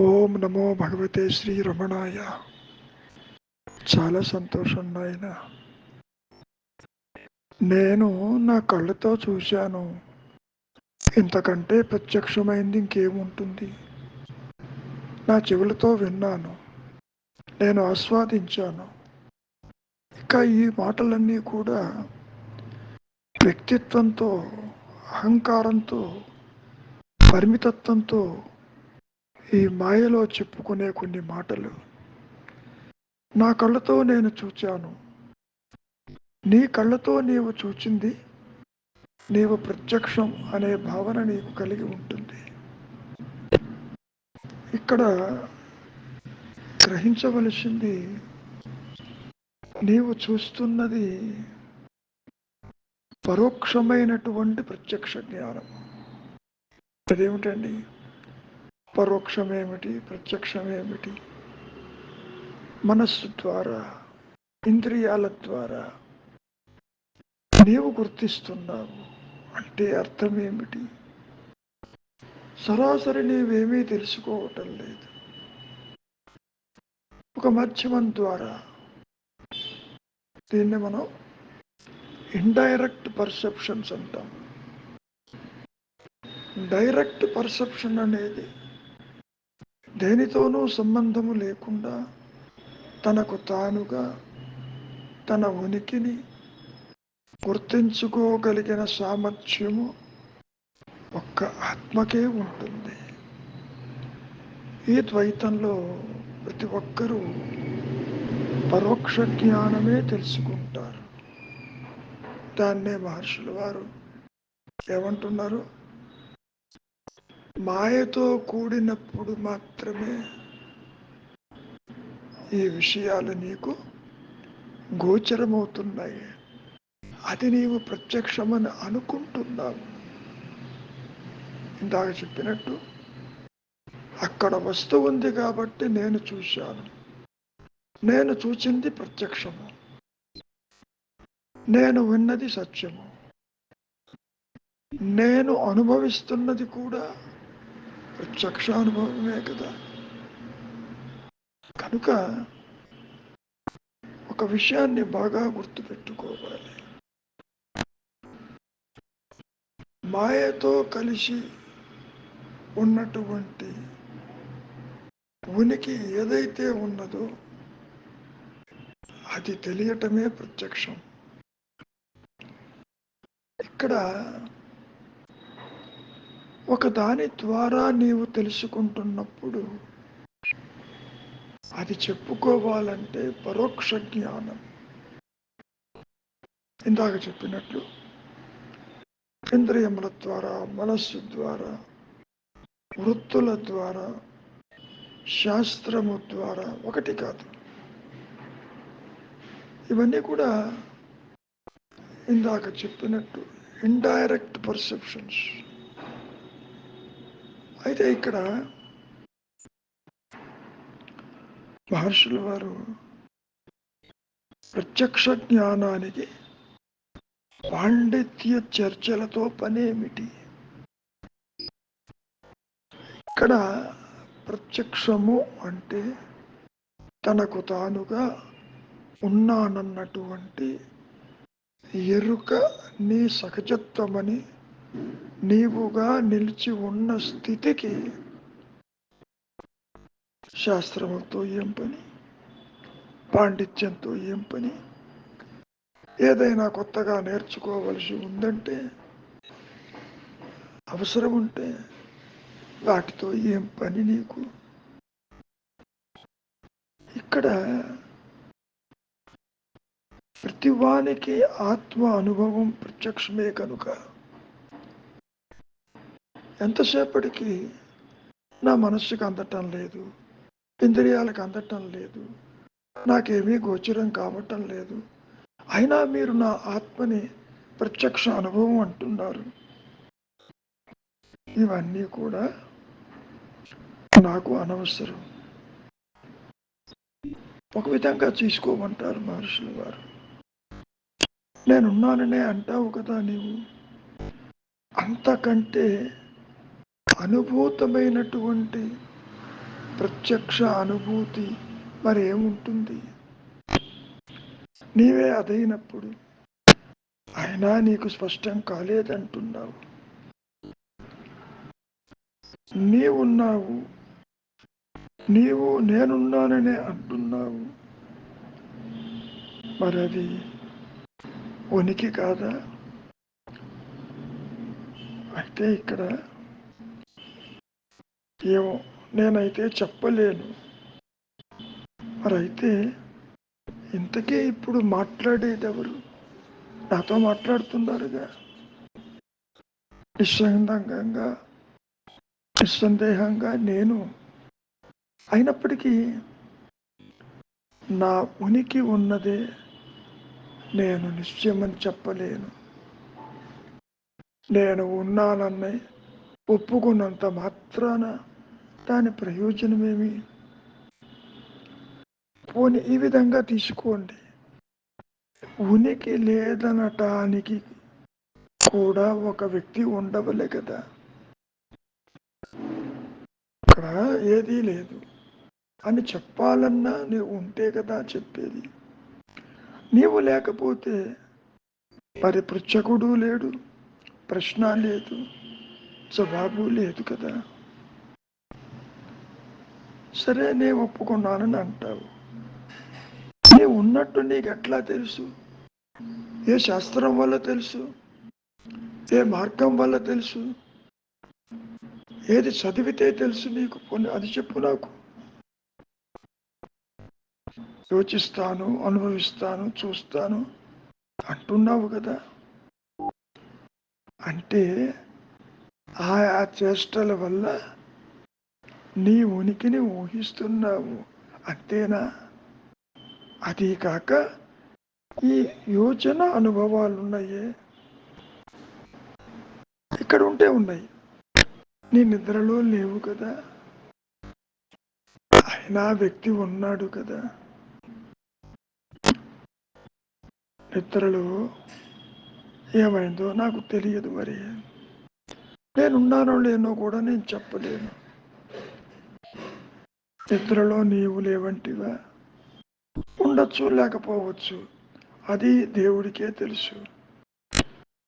ఓం నమో భగవతే శ్రీ రమణాయ. చాలా సంతోషం నాయన. నేను నా కళ్ళతో చూశాను. ఇంతకంటే ప్రత్యక్షమైంది ఇంకేముంటుంది? నా చెవులతో విన్నాను, నేను ఆస్వాదించాను. ఇక ఈ మాటలన్నీ కూడా వ్యక్తిత్వంతో, అహంకారంతో, పరిమితత్వంతో ఈ మాయలో చెప్పుకునే కొన్ని మాటలు. నా కళ్ళతో నేను చూచాను. నీ కళ్ళతో నీవు చూచింది నీవు ప్రత్యక్షం అనే భావన నీకు కలిగి ఉంటుంది. ఇక్కడ గ్రహించవలసింది, నీవు చూస్తున్నది పరోక్షమైనటువంటి ప్రత్యక్ష జ్ఞానం. అదేమిటండి? పరోక్షమేమిటి, ప్రత్యక్షమేమిటి? మనస్సు ద్వారా, ఇంద్రియాల ద్వారా నీవు గుర్తిస్తున్నావు అంటే అర్థం ఏమిటి? సరాసరి నీవేమీ తెలుసుకోవటం లేదు. ఒక మాధ్యమం ద్వారా, దీన్ని మనం ఇండైరెక్ట్ పర్సెప్షన్స్ అంటాం. డైరెక్ట్ పర్సెప్షన్ అనేది దేనితోనూ సంబంధము లేకుండా తనకు తానుగా తన ఉనికిని గుర్తించుకోగలిగిన సామర్థ్యము ఒక్క ఆత్మకే ఉంటుంది. ఈ ద్వైతంలో ప్రతి ఒక్కరూ పరోక్ష జ్ఞానమే తెలుసుకుంటారు. దాన్నే మహర్షుల వారు ఏమంటున్నారు? మాయతో కూడినప్పుడు మాత్రమే ఈ విషయాలు నీకు గోచరమవుతున్నాయి. అది నీవు ప్రత్యక్షమని అనుకుంటున్నావు. ఇందాక చెప్పినట్టు, అక్కడ వస్తువు ఉంది కాబట్టి నేను చూశాను. నేను చూచింది ప్రత్యక్షము, నేను విన్నది సత్యము, నేను అనుభవిస్తున్నది కూడా ప్రత్యక్ష అనుభవమే కదా. కనుక ఒక విషయాన్ని బాగా గుర్తుపెట్టుకోవాలి. మాయతో కలిసి ఉన్నటువంటి ఉనికి ఏదైతే ఉన్నదో అది తెలియటమే ప్రత్యక్షం. ఇక్కడ ఒక దాని ద్వారా నీవు తెలుసుకుంటున్నప్పుడు అది చెప్పుకోవాలంటే పరోక్ష జ్ఞానం. ఇందాక చెప్పినట్లు ఇంద్రియముల ద్వారా, మనస్సు ద్వారా, వృత్తుల ద్వారా, శాస్త్రము ద్వారా, ఒకటి కాదు, ఇవన్నీ కూడా ఇందాక చెప్పినట్టు ఇండైరెక్ట్ పర్సెప్షన్స్. అయితే ఇక్కడ మహర్షుల వారు ప్రత్యక్ష జ్ఞానానికి పాండిత్య చర్చలతో పనేమిటి? ఇక్కడ ప్రత్యక్షము అంటే తనకు తానుగా ఉన్నానన్నటువంటి ఎరుక, నీ సహజత్వమని నీవుగా నిలిచి ఉన్న స్థితికి శాస్త్రముతో ఏం పని, పాండిత్యంతో ఏం పని? ఏదైనా కొత్తగా నేర్చుకోవలసి ఉందంటే, అవసరం ఉంటే వాటితో ఏం పని నీకు? ఇక్కడ ప్రతివానికి ఆత్మ అనుభవం ప్రత్యక్షమే కనుక ఎంతసేపటికి నా మనస్సుకు అందటం లేదు, ఇంద్రియాలకు అందటం లేదు, నాకేమీ గోచరం కావటం లేదు, అయినా మీరు నా ఆత్మని ప్రత్యక్ష అనుభవం అంటున్నారు. ఇవన్నీ కూడా నాకు అనవసరం. ఒక విధంగా తీసుకోమంటారు మహర్షుల వారు. నేనున్నాననే అంటావు కదా నీవు, అంతకంటే అనుభూతమైనటువంటి ప్రత్యక్ష అనుభూతి మరేముంటుంది? నీవే అదైనప్పుడు అయినా నీకు స్పష్టం కాలేదంటున్నావు. నీవున్నావు, నీవు నేనున్నాననే అంటున్నావు. మరది ఉనికి కాదా? అయితే ఇక్కడ ఏమో నేనైతే చెప్పలేను. మరైతే ఇంతకీ ఇప్పుడు మాట్లాడేది ఎవరు? నాతో మాట్లాడుతున్నారుగా. నిస్సందేహంగా నేను. అయినప్పటికీ నా ఉనికి ఉన్నదే నేను నిశ్చయమని చెప్పలేను. నేను ఉన్నానన్న ఒప్పుకున్నంత మాత్రాన దాని ప్రయోజనమేమి? పోనీ ఈ విధంగా తీసుకోండి. ఉనికి లేదనటానికి కూడా ఒక వ్యక్తి ఉండవలే కదా. ఇక్కడ ఏదీ లేదు అని చెప్పాలన్నా నీవు ఉంటే కదా చెప్పేది. నీవు లేకపోతే మరి పృచ్ఛకుడు లేడు, ప్రశ్న లేదు, జవాబు లేదు కదా. సరే నేను ఒప్పుకున్నానని అంటావు. నీవు ఉన్నట్టు నీకు ఎట్లా తెలుసు? ఏ శాస్త్రం వల్ల తెలుసు? ఏ మార్గం వల్ల తెలుసు? ఏది చదివితే తెలుసు నీకు? అది చెప్పు నాకు. యోచిస్తాను, అనుభవిస్తాను, చూస్తాను అంటున్నావు కదా. అంటే ఆయా చేష్టల వల్ల నీ ఉనికిని ఊహిస్తున్నావు అంతేనా? అది కాక ఈ యోచన అనుభవాలున్నాయే, ఇక్కడ ఉంటే ఉన్నాయి. నీ నిద్రలో లేవు కదా, అయినా వ్యక్తి ఉన్నాడు కదా. నిద్రలో ఏమైందో నాకు తెలియదు. మరి నేనున్నానో లేనో కూడా నేను చెప్పలేను. నిద్రలో నీవు లేవంటివా? ఉండొచ్చు, లేకపోవచ్చు. అది దేవుడికే తెలుసు.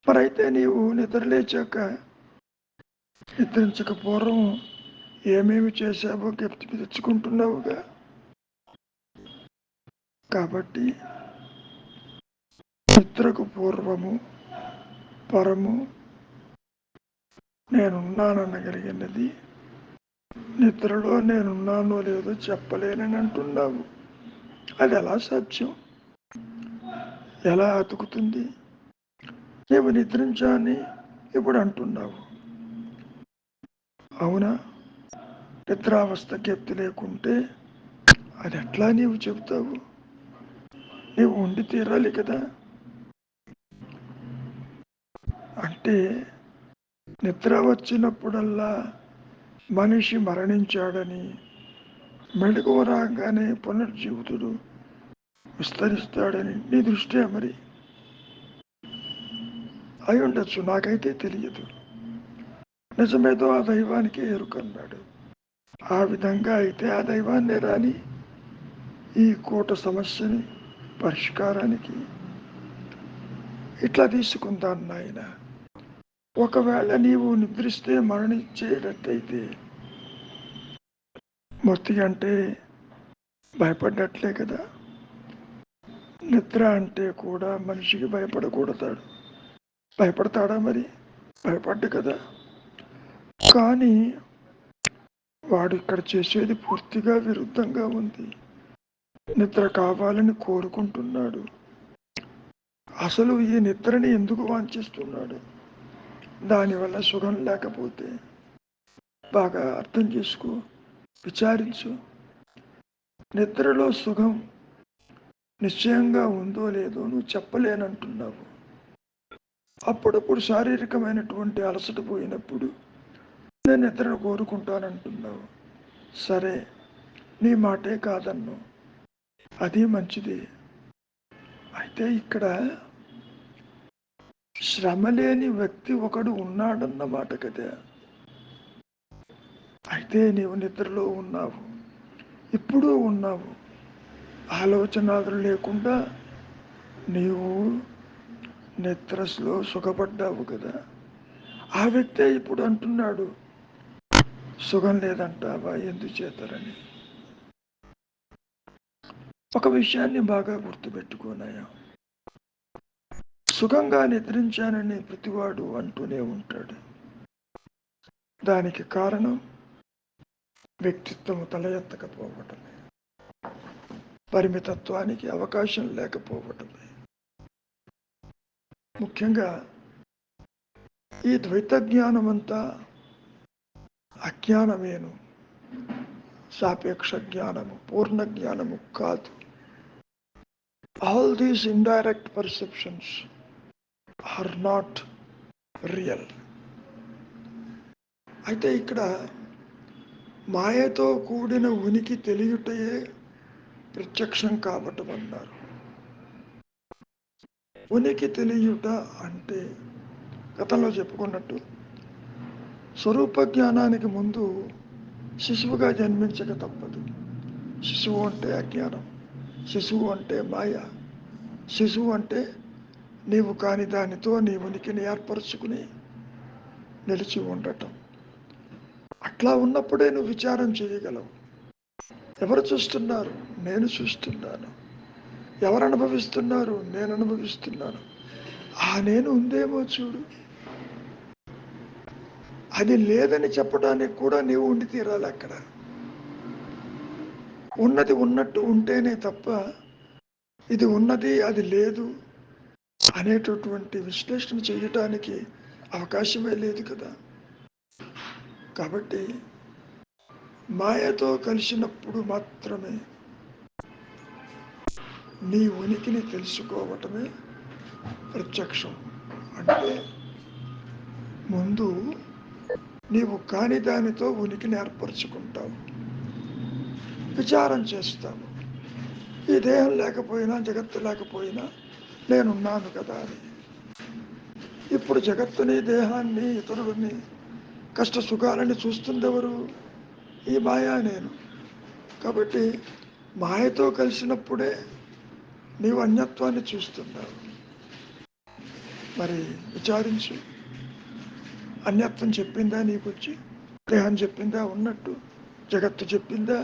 మరైతే నీవు నిద్రలేచాక నిద్రించక పూర్వం ఏమేమి చేశావో జ్ఞప్తికి తెచ్చుకుంటున్నావుగా. కాబట్టి నిద్రకు పూర్వము పరము నేనున్నాననగలిగినది నిద్రలో నేనున్నానో లేదో చెప్పలేనని అంటున్నావు. అది ఎలా సాధ్యం? ఎలా అతుకుతుంది? నీవు నిద్రించాని ఇప్పుడు అంటున్నావు, అవునా? నిద్రావస్థ జ్ఞప్తి లేకుంటే అది ఎట్లా నీవు చెబుతావు? నీవు ఉండి తీరాలి కదా. అంటే నిద్ర వచ్చినప్పుడల్లా మనిషి మరణించాడని, మెలకువ రాగానే పునర్జీవితుడు విస్తరిస్తాడని నీ దృష్టే మరి? అయి ఉండొచ్చు, నాకైతే తెలియదు. నిజమేదో ఆ దైవానికి ఎరుకన్నాడు. ఆ విధంగా అయితే ఆ దైవాన్ని రాని ఈ కోట సమస్యని పరిష్కారానికి ఇట్లా తీసుకుందాను నాయన. ఒకవేళ నీవు నిద్రిస్తే మరణించేటట్టయితే మృతి అంటే భయపడ్డట్లే కదా. నిద్ర అంటే కూడా మనిషికి భయపడతాడా? మరి భయపడ్డు కదా. కానీ వాడు ఇక్కడ చేసేది పూర్తిగా విరుద్ధంగా ఉంది. నిద్ర కావాలని కోరుకుంటున్నాడు. అసలు ఈ నిద్రని ఎందుకు వాంఛిస్తున్నాడు? దానివల్ల సుఖం లేకపోతే బాగా అర్థం చేసుకో, విచారించు. నిద్రలో సుఖం నిశ్చయంగా ఉందో లేదో నువ్వు చెప్పలేనంటున్నావు. అప్పుడప్పుడు శారీరకమైనటువంటి అలసట పోయినప్పుడు నేను నిద్రను కోరుకుంటానంటున్నావు. సరే, నీ మాటే కాదన్ను, అది మంచిది. అయితే ఇక్కడ శ్రమ లేని వ్యక్తి ఒకడు ఉన్నాడన్నమాట కదా. అయితే నీవు నిద్రలో ఉన్నావు. ఇప్పుడు ఉన్నావు. ఆలోచనలు లేకుండా నీవు నిద్రలో సుఖపడ్డావు కదా. ఆ వ్యక్తే ఇప్పుడు అంటున్నాడు, సుఖం లేదంటావా ఎందుచేతరని. ఒక విషయాన్ని బాగా గుర్తుపెట్టుకోనయ్యా, సుఖంగా నిద్రించానని ప్రతివాడు అంటూనే ఉంటాడు. దానికి కారణం వ్యక్తిత్వం తల ఎత్తకపోవటమే, పరిమితత్వానికి అవకాశం లేకపోవటమే. ముఖ్యంగా ఈ ద్వైత జ్ఞానమంతా అజ్ఞానమేను, సాపేక్ష జ్ఞానము, పూర్ణ జ్ఞానము కాదు. All these indirect perceptions are not real. అయితే ఇక్కడ మాయతో కూడిన ఉనికి తెలియుటయే ప్రత్యక్షం కావటం అన్నారు. ఉనికి తెలియుట అంటే గతంలో చెప్పుకున్నట్టు స్వరూప జ్ఞానానికి ముందు శిశువుగా జన్మించక తప్పదు. శిశువు అంటే అజ్ఞానం, శిశువు అంటే మాయ, శిశువు అంటే నీవు కాని దానితో నీ ఉనికిని ఏర్పరచుకుని నిలిచి ఉండటం. అట్లా ఉన్నప్పుడే నువ్వు విచారం చేయగలవు. ఎవరు చూస్తున్నారు? నేను చూస్తున్నాను. ఎవరు అనుభవిస్తున్నారు? నేను అనుభవిస్తున్నాను. ఆ నేను ఉందేమో చూడు. అది లేదని చెప్పడానికి కూడా నీవు ఉండి తీరాలి అక్కడ. ఉన్నది ఉన్నట్టు ఉంటేనే తప్ప ఇది ఉన్నది అది లేదు అనేటటువంటి విశ్లేషణ చేయటానికి అవకాశమే లేదు కదా. కాబట్టి మాయతో కలిసినప్పుడు మాత్రమే నీ ఉనికిని తెలుసుకోవటమే ప్రత్యక్షం. అంటే ముందు నీవు కాని దానితో ఉనికిని ఏర్పరచుకుంటావు, విచారం చేస్తావు. ఈ దేహం లేకపోయినా జగత్తు లేకపోయినా నేనున్నాను కదా అని. ఇప్పుడు జగత్తుని, దేహాన్ని, ఇతరులని, కష్ట సుఖాలని చూస్తుంది ఎవరు? ఈ మాయా నేను. కాబట్టి మాయతో కలిసినప్పుడే నీవు అన్యత్వాన్ని చూస్తున్నావు. మరి విచారించు, అన్యత్వం చెప్పిందా నీకొచ్చి? దేహం చెప్పిందా ఉన్నట్టు? జగత్తు చెప్పిందా?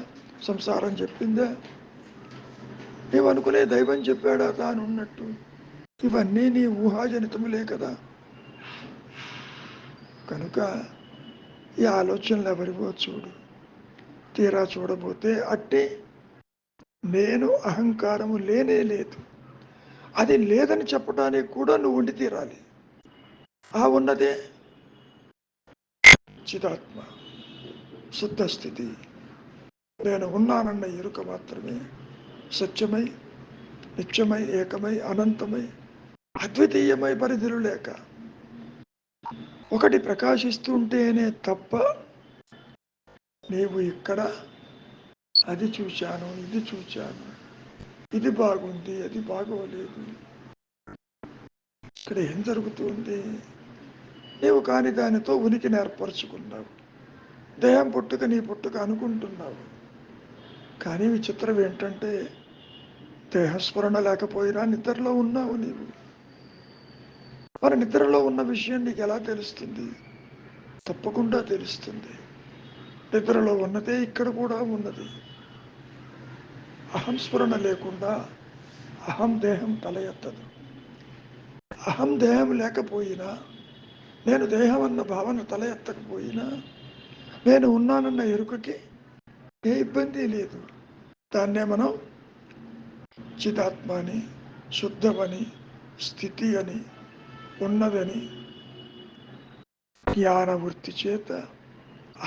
సంసారం చెప్పిందా? నీవు అనుకునే దైవం చెప్పాడా తాను ఉన్నట్టు? ఇవన్నీ నీ ఊహాజనితములే కదా. కనుక ఈ ఆలోచనలు ఎవరివో చూడు. తీరా చూడబోతే అట్టి నేను అహంకారము లేనే లేదు. అది లేదని చెప్పడానికి కూడా నువ్వు ఉండి తీరాలి. ఆ ఉన్నదే చిదాత్మ, శుద్ధ స్థితి. నేను ఉన్నానన్న ఎరుక మాత్రమే సత్యమై, నిత్యమై, ఏకమై, అనంతమై, అద్వితీయమై, పరిధులు లేక ఒకటి ప్రకాశిస్తుంటేనే తప్ప నీవు ఇక్కడ అది చూశాను, ఇది చూశాను, ఇది బాగుంది, అది బాగోలేదు, ఇక్కడ ఏం జరుగుతుంది? నీవు కాని దానితో ఉనికిని ఏర్పరచుకున్నావు. దేహం పుట్టుక నీ పుట్టుక అనుకుంటున్నావు. కానీ విచిత్రం ఏంటంటే దేహస్మరణ లేకపోయినా నిద్రలో ఉన్నావు నీవు. మరి నిద్రలో ఉన్న విషయం నీకు ఎలా తెలుస్తుంది? తప్పకుండా తెలుస్తుంది. నిద్రలో ఉన్నదే ఇక్కడ కూడా ఉన్నది. అహం స్ఫురణ లేకుండా అహం దేహం తల ఎత్తదు. అహం దేహం లేకపోయినా, నేను దేహం అన్న భావన తల ఎత్తకపోయినా, నేను ఉన్నానన్న ఎరుకకి ఏ ఇబ్బంది లేదు. దాన్నే మనం చిదాత్మ అని, శుద్ధమని, స్థితి అని, ఉన్నదని జ్ఞానవృత్తి చేత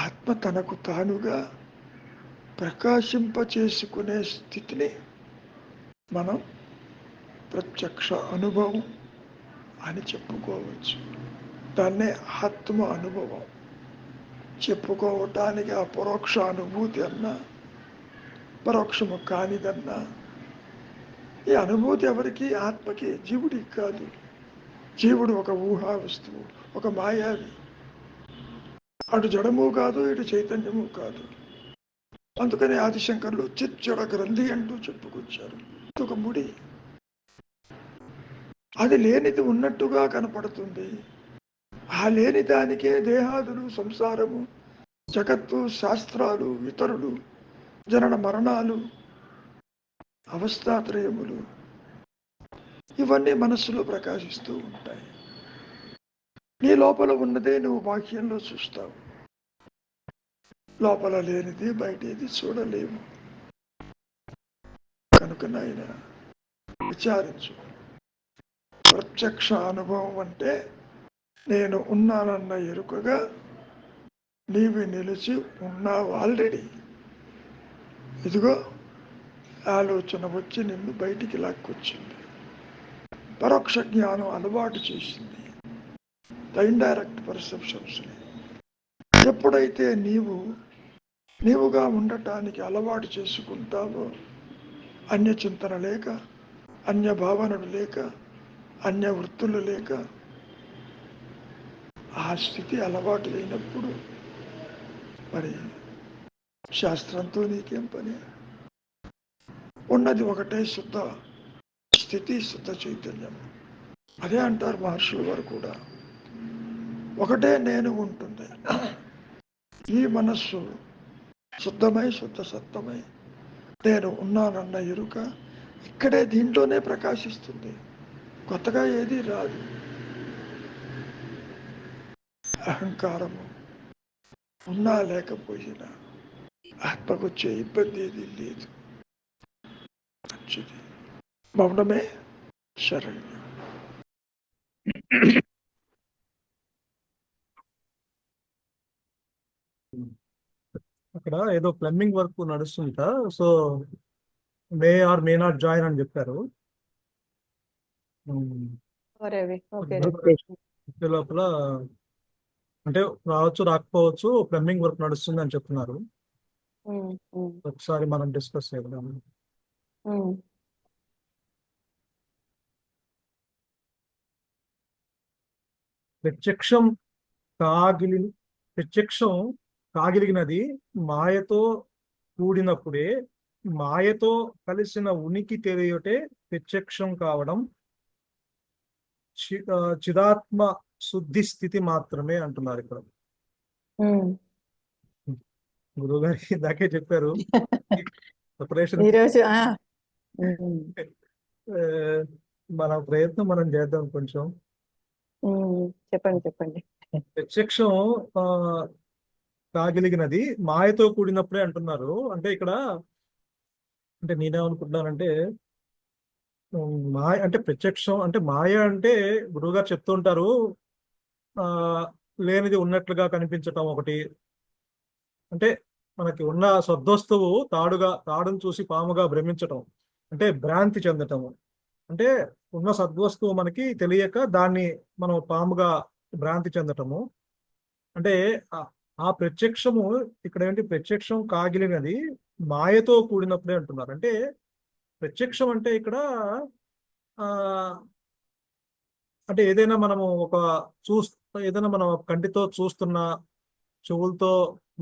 ఆత్మ తనకు తానుగా ప్రకాశింపచేసుకునే స్థితిని మనం ప్రత్యక్ష అనుభవం అని చెప్పుకోవచ్చు. దాన్నే ఆత్మ అనుభవం. చెప్పుకోవటానికి అపరోక్ష అనుభూతి అన్నా, పరోక్షము కానిదన్నా, ఈ అనుభూతి ఎవరికి? ఆత్మకి, జీవుడికి కాదు. జీవుడు ఒక ఊహా వస్తువు, ఒక మాయావి. అటు జడము కాదు, ఇటు చైతన్యము కాదు. అందుకని ఆదిశంకర్లు చిచ్చడ గ్రంథి అంటూ చెప్పుకొచ్చారు. ఒక ముడి, అది లేనిది ఉన్నట్టుగా కనపడుతుంది. ఆ లేని దానికే దేహాదులు, సంసారము, జగత్తు, శాస్త్రాలు, ఇతరులు, జనన మరణాలు, అవస్థాత్రయములు, ఇవన్నీ మనస్సులో ప్రకాశిస్తూ ఉంటాయి. నీ లోపల ఉన్నదే నువ్వు బాహ్యంలో చూస్తావు. లోపల లేనిది బయటేది చూడలేము. కనుక నాయన విచారించు. ప్రత్యక్ష అనుభవం అంటే నేను ఉన్నానన్న ఎరుకగా నీవు నిలిచి ఉన్నావు ఆల్రెడీ. ఇదిగో ఆలోచన వచ్చి నిన్ను బయటికి లాక్కొచ్చింది. పరోక్ష జ్ఞానం అలవాటు చేసింది ద ఇండైరెక్ట్ పర్సెప్షన్స్ని. ఎప్పుడైతే నీవుగా ఉండటానికి అలవాటు చేసుకుంటావో, అన్య చింతన లేక, అన్య భావనలు లేక, అన్య వృత్తులు లేక, ఆ స్థితి అలవాటు అయినప్పుడు మరి శాస్త్రంతో నీకేం పని? ఉన్నది ఒకటే శుద్ధ స్థితి, శుద్ధ చైతన్యం. అదే అంటారు మహర్షుల వారు కూడా. ఒకటే నేను ఉంటుంది. ఈ మనస్సు శుద్ధమై, శుద్ధ సత్తమై నేను ఉన్నానన్న ఎరుక ఇక్కడే దీంట్లోనే ప్రకాశిస్తుంది. కొత్తగా ఏది రాదు. అహంకారము ఉన్నా లేకపోయినా ఆత్మకొచ్చే ఇబ్బంది ఏది లేదు. మంచిది. మౌనమే శరణ్యం. అక్కడ ఏదో ప్లంబింగ్ వర్క్ నడుస్తుంట, so may or may not join అని చెప్పారు. లోపల అంటే రావచ్చు, రాకపోవచ్చు, ప్లంబింగ్ వర్క్ నడుస్తుంది అని చెప్తున్నారు. ఒకసారి మనం డిస్కస్ చేద్దాం. ప్రత్యక్షం కాగిలిగినది మాయతో కూడినప్పుడే, మాయతో కలిసిన ఉనికి తెలియటే ప్రత్యక్షం కావడం చిదాత్మ శుద్ధి స్థితి మాత్రమే అంటున్నారు ఇక్కడ. గురువు గారి ఇందాకే చెప్పారు ప్రిపరేషన్. మన ప్రయత్నం మనం చేద్దాం కొంచెం. చెప్పండి. ప్రత్యక్షం కాగలిగినది మాయతో కూడినప్పుడే అంటున్నారు. అంటే ఇక్కడ అంటే నేనేమనుకుంటున్నానంటే, మాయ అంటే ప్రత్యక్షం అంటే మాయ అంటే గురువుగారు చెప్తుంటారు, లేనిది ఉన్నట్లుగా కనిపించటం ఒకటి. అంటే మనకి ఉన్న సద్వస్తువు తాడును చూసి పాముగా భ్రమించటం అంటే భ్రాంతి చెందటము. అంటే ఉన్న సద్వస్తువు మనకి తెలియక దాన్ని మనం పాముగా భ్రాంతి చెందటము. అంటే ఆ ప్రత్యక్షము ఇక్కడ ఏంటి, ప్రత్యక్షం కాగిలినది మాయతో కూడినప్పుడే అంటున్నారు. అంటే ప్రత్యక్షం అంటే ఇక్కడ అంటే ఏదైనా మనము ఏదైనా మనం కంటితో చూస్తున్నా, చెవులతో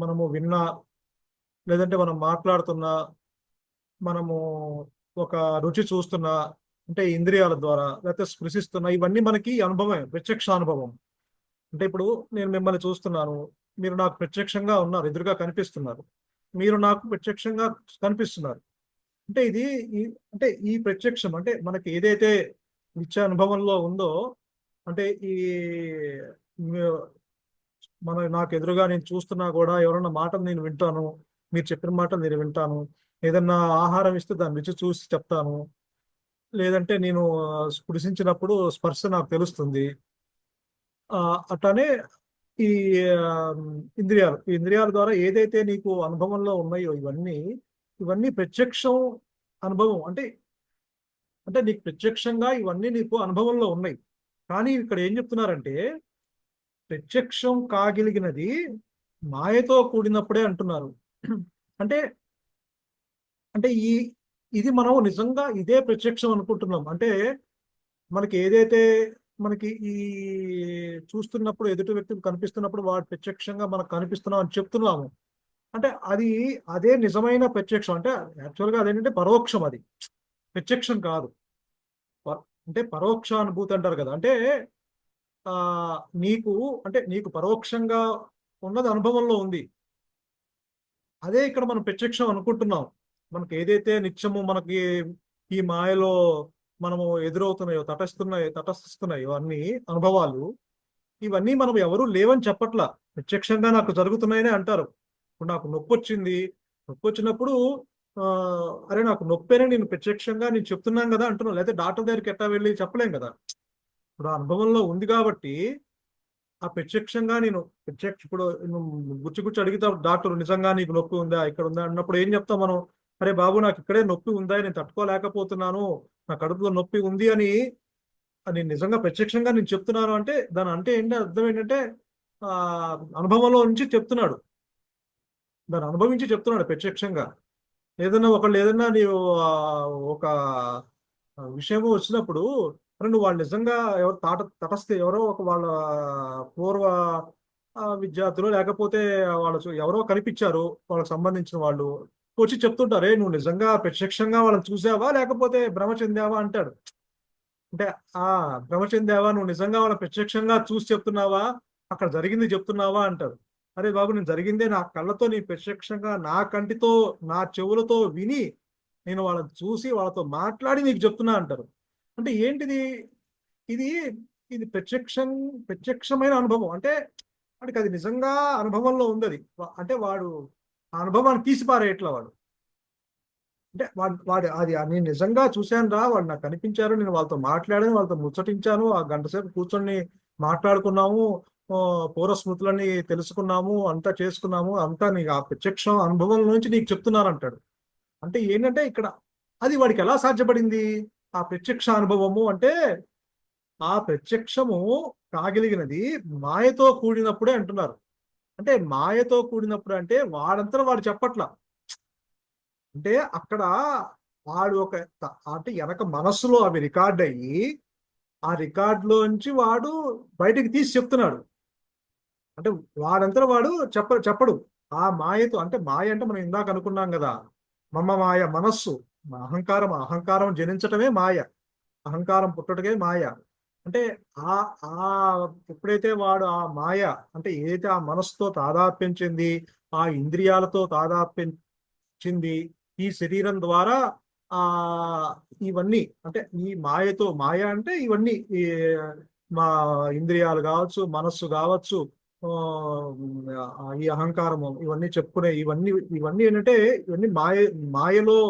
మనము విన్నా, లేదంటే మనం మాట్లాడుతున్నా, మనము ఒక రుచి చూస్తున్నా, అంటే ఇంద్రియాల ద్వారా, లేకపోతే స్పృశిస్తున్నా, ఇవన్నీ మనకి అనుభవమే, ప్రత్యక్ష అనుభవం. అంటే ఇప్పుడు నేను మిమ్మల్ని చూస్తున్నాను, మీరు నాకు ప్రత్యక్షంగా ఉన్నారు, ఎదురుగా కనిపిస్తున్నారు, మీరు నాకు ప్రత్యక్షంగా కనిపిస్తున్నారు. అంటే అంటే ఈ ప్రత్యక్షం అంటే మనకి ఏదైతే నిత్య అనుభవంలో ఉందో, అంటే నాకు ఎదురుగా నేను చూస్తున్నా కూడా ఎవరన్నా మాటలు నేను వింటాను, మీరు చెప్పిన మాటలు నేను వింటాను, ఏదన్నా ఆహారం ఇస్తే దాని రుచి చూసి చెప్తాను, లేదంటే నేను స్పృశించినప్పుడు స్పర్శ నాకు తెలుస్తుంది. అట్లానే ఈ ఇంద్రియాల ద్వారా ఏదైతే నీకు అనుభవంలో ఉన్నాయో ఇవన్నీ ప్రత్యక్షం అనుభవం. అంటే నీకు ప్రత్యక్షంగా ఇవన్నీ నీకు అనుభవంలో ఉన్నాయి. కానీ ఇక్కడ ఏం చెప్తున్నారంటే ప్రత్యక్షం కాగిలిగినది మాయతో కూడినప్పుడే అంటున్నారు. అంటే ఇది మనం నిజంగా ఇదే ప్రత్యక్షం అనుకుంటున్నాం. అంటే మనకి ఏదైతే మనకి ఈ చూస్తున్నప్పుడు ఎదుటి వ్యక్తులు కనిపిస్తున్నప్పుడు వాడు ప్రత్యక్షంగా మనకు కనిపిస్తున్నాం అని చెప్తున్నాము. అంటే అదే నిజమైన ప్రత్యక్షం. అంటే యాక్చువల్గా అదేంటంటే పరోక్షం, అది ప్రత్యక్షం కాదు. అంటే పరోక్షానుభూతి అంటారు కదా. అంటే ఆ నీకు అంటే నీకు పరోక్షంగా ఉన్నది అనుభవంలో ఉంది. అదే ఇక్కడ మనం ప్రత్యక్షం అనుకుంటున్నాం. మనకి ఏదైతే నిత్యము మనకి ఈ మాయలో మనము ఎదురవుతున్నాయో, తటస్థిస్తున్నాయో అన్ని అనుభవాలు, ఇవన్నీ మనం ఎవరు లేవని చెప్పట్లా. ప్రత్యక్షంగా నాకు జరుగుతున్నాయని అంటారు. ఇప్పుడు నాకు నొప్పి వచ్చింది. నొప్పి వచ్చినప్పుడు అరే నాకు నొప్పేనే నేను ప్రత్యక్షంగా నేను చెప్తున్నాను కదా అంటున్నాను. లేకపోతే డాక్టర్ దగ్గరికి ఎట్టా వెళ్ళి చెప్పలేం కదా. ఇప్పుడు ఆ అనుభవంలో ఉంది కాబట్టి ఆ ప్రత్యక్షంగా నేను ఇప్పుడు గుచ్చి గుచ్చి అడిగితే డాక్టర్ నిజంగా నీకు నొప్పి ఉందా ఇక్కడ ఉందా అన్నప్పుడు ఏం చెప్తాం మనం? అరే బాబు నాకు ఇక్కడే నొప్పి ఉందా, నేను తట్టుకోలేకపోతున్నాను, నా కడుపులో నొప్పి ఉంది అని నిజంగా ప్రత్యక్షంగా నేను చెప్తున్నాను అంటే దాని అంటే ఏంటి అర్థం ఏంటంటే ఆ అనుభవంలో నుంచి చెప్తున్నాడు, దాన్ని అనుభవించి చెప్తున్నాడు ప్రత్యక్షంగా. ఏదన్నా నీవు ఒక విషయము వచ్చినప్పుడు మరి నువ్వు వాళ్ళు నిజంగా ఎవరు తటస్థ ఎవరో ఒక వాళ్ళ పూర్వ విద్యార్థులు లేకపోతే ఎవరో కనిపించారు వాళ్ళకి సంబంధించిన వాళ్ళు వచ్చి చెప్తుంటారే నువ్వు నిజంగా ప్రత్యక్షంగా వాళ్ళని చూసావా లేకపోతే భ్రమ చెందావా అంటాడు. అంటే ఆ భ్రమ చెందావా, నువ్వు నిజంగా వాళ్ళని ప్రత్యక్షంగా చూసి చెప్తున్నావా, అక్కడ జరిగింది చెప్తున్నావా అంటారు. అరే బాబు నేను జరిగిందే నా కళ్ళతో, నీ ప్రత్యక్షంగా నా కంటితో నా చెవులతో విని నేను వాళ్ళని చూసి వాళ్ళతో మాట్లాడి నీకు చెప్తున్నా అంటారు. అంటే ఏంటిది? ఇది ఇది ప్రత్యక్షమైన అనుభవం. అంటే వాడికి అది నిజంగా అనుభవంలో ఉంది. అది అంటే వాడు ఆ అనుభవాన్ని తీసిపారేయట్లా వాడు. అంటే వాడు అది నేను నిజంగా చూశాను రా, వాళ్ళు నాకు కనిపించారు, నేను వాళ్ళతో మాట్లాడాను, వాళ్ళతో ముచ్చటించాను, ఆ గంట సేపు కూర్చొని మాట్లాడుకున్నాము, పూర్వ స్మృతులని తెలుసుకున్నాము, అంతా చేసుకున్నాము, అంతా నీకు ఆ ప్రత్యక్షం అనుభవం నుంచి నీకు చెప్తున్నాను అంటాడు. అంటే ఏంటంటే ఇక్కడ అది వాడికి ఎలా సాధ్యపడింది ఆ ప్రత్యక్ష అనుభవము అంటే, ఆ ప్రత్యక్షము కాగలిగినది మాయతో కూడినప్పుడే అంటున్నారు. అంటే మాయతో కూడినప్పుడు అంటే వాడంతా వాడు చెప్పట్లా. అంటే అక్కడ వాడు అంటే వెనక మనస్సులో అవి రికార్డ్ అయ్యి ఆ రికార్డులోంచి వాడు బయటికి తీసి చెప్తున్నాడు. అంటే వాడంతా వాడు చెప్పడు. ఆ మాయతో, అంటే మాయ అంటే మనం ఇందాక అనుకున్నాం కదా, మమ్మ మాయ మనస్సు, అహంకారం జనించటమే మాయ, అహంకారం పుట్టటమే మాయ. అంటే ఆ ఆ ఎప్పుడైతే వాడు ఆ మాయ అంటే ఏదైతే ఆ మనస్సుతో తాదాత్మ్యం చెంది ఆ ఇంద్రియాలతో తాదాత్మ్యం చెంది ఈ శరీరం ద్వారా ఆ ఇవన్నీ అంటే ఈ మాయ అంటే ఇవన్నీ మా ఇంద్రియాలు కావచ్చు, మనస్సు కావచ్చు, ఈ అహంకారము, ఇవన్నీ చెప్పుకునే ఇవన్నీ ఏంటంటే ఇవన్నీ మాయలో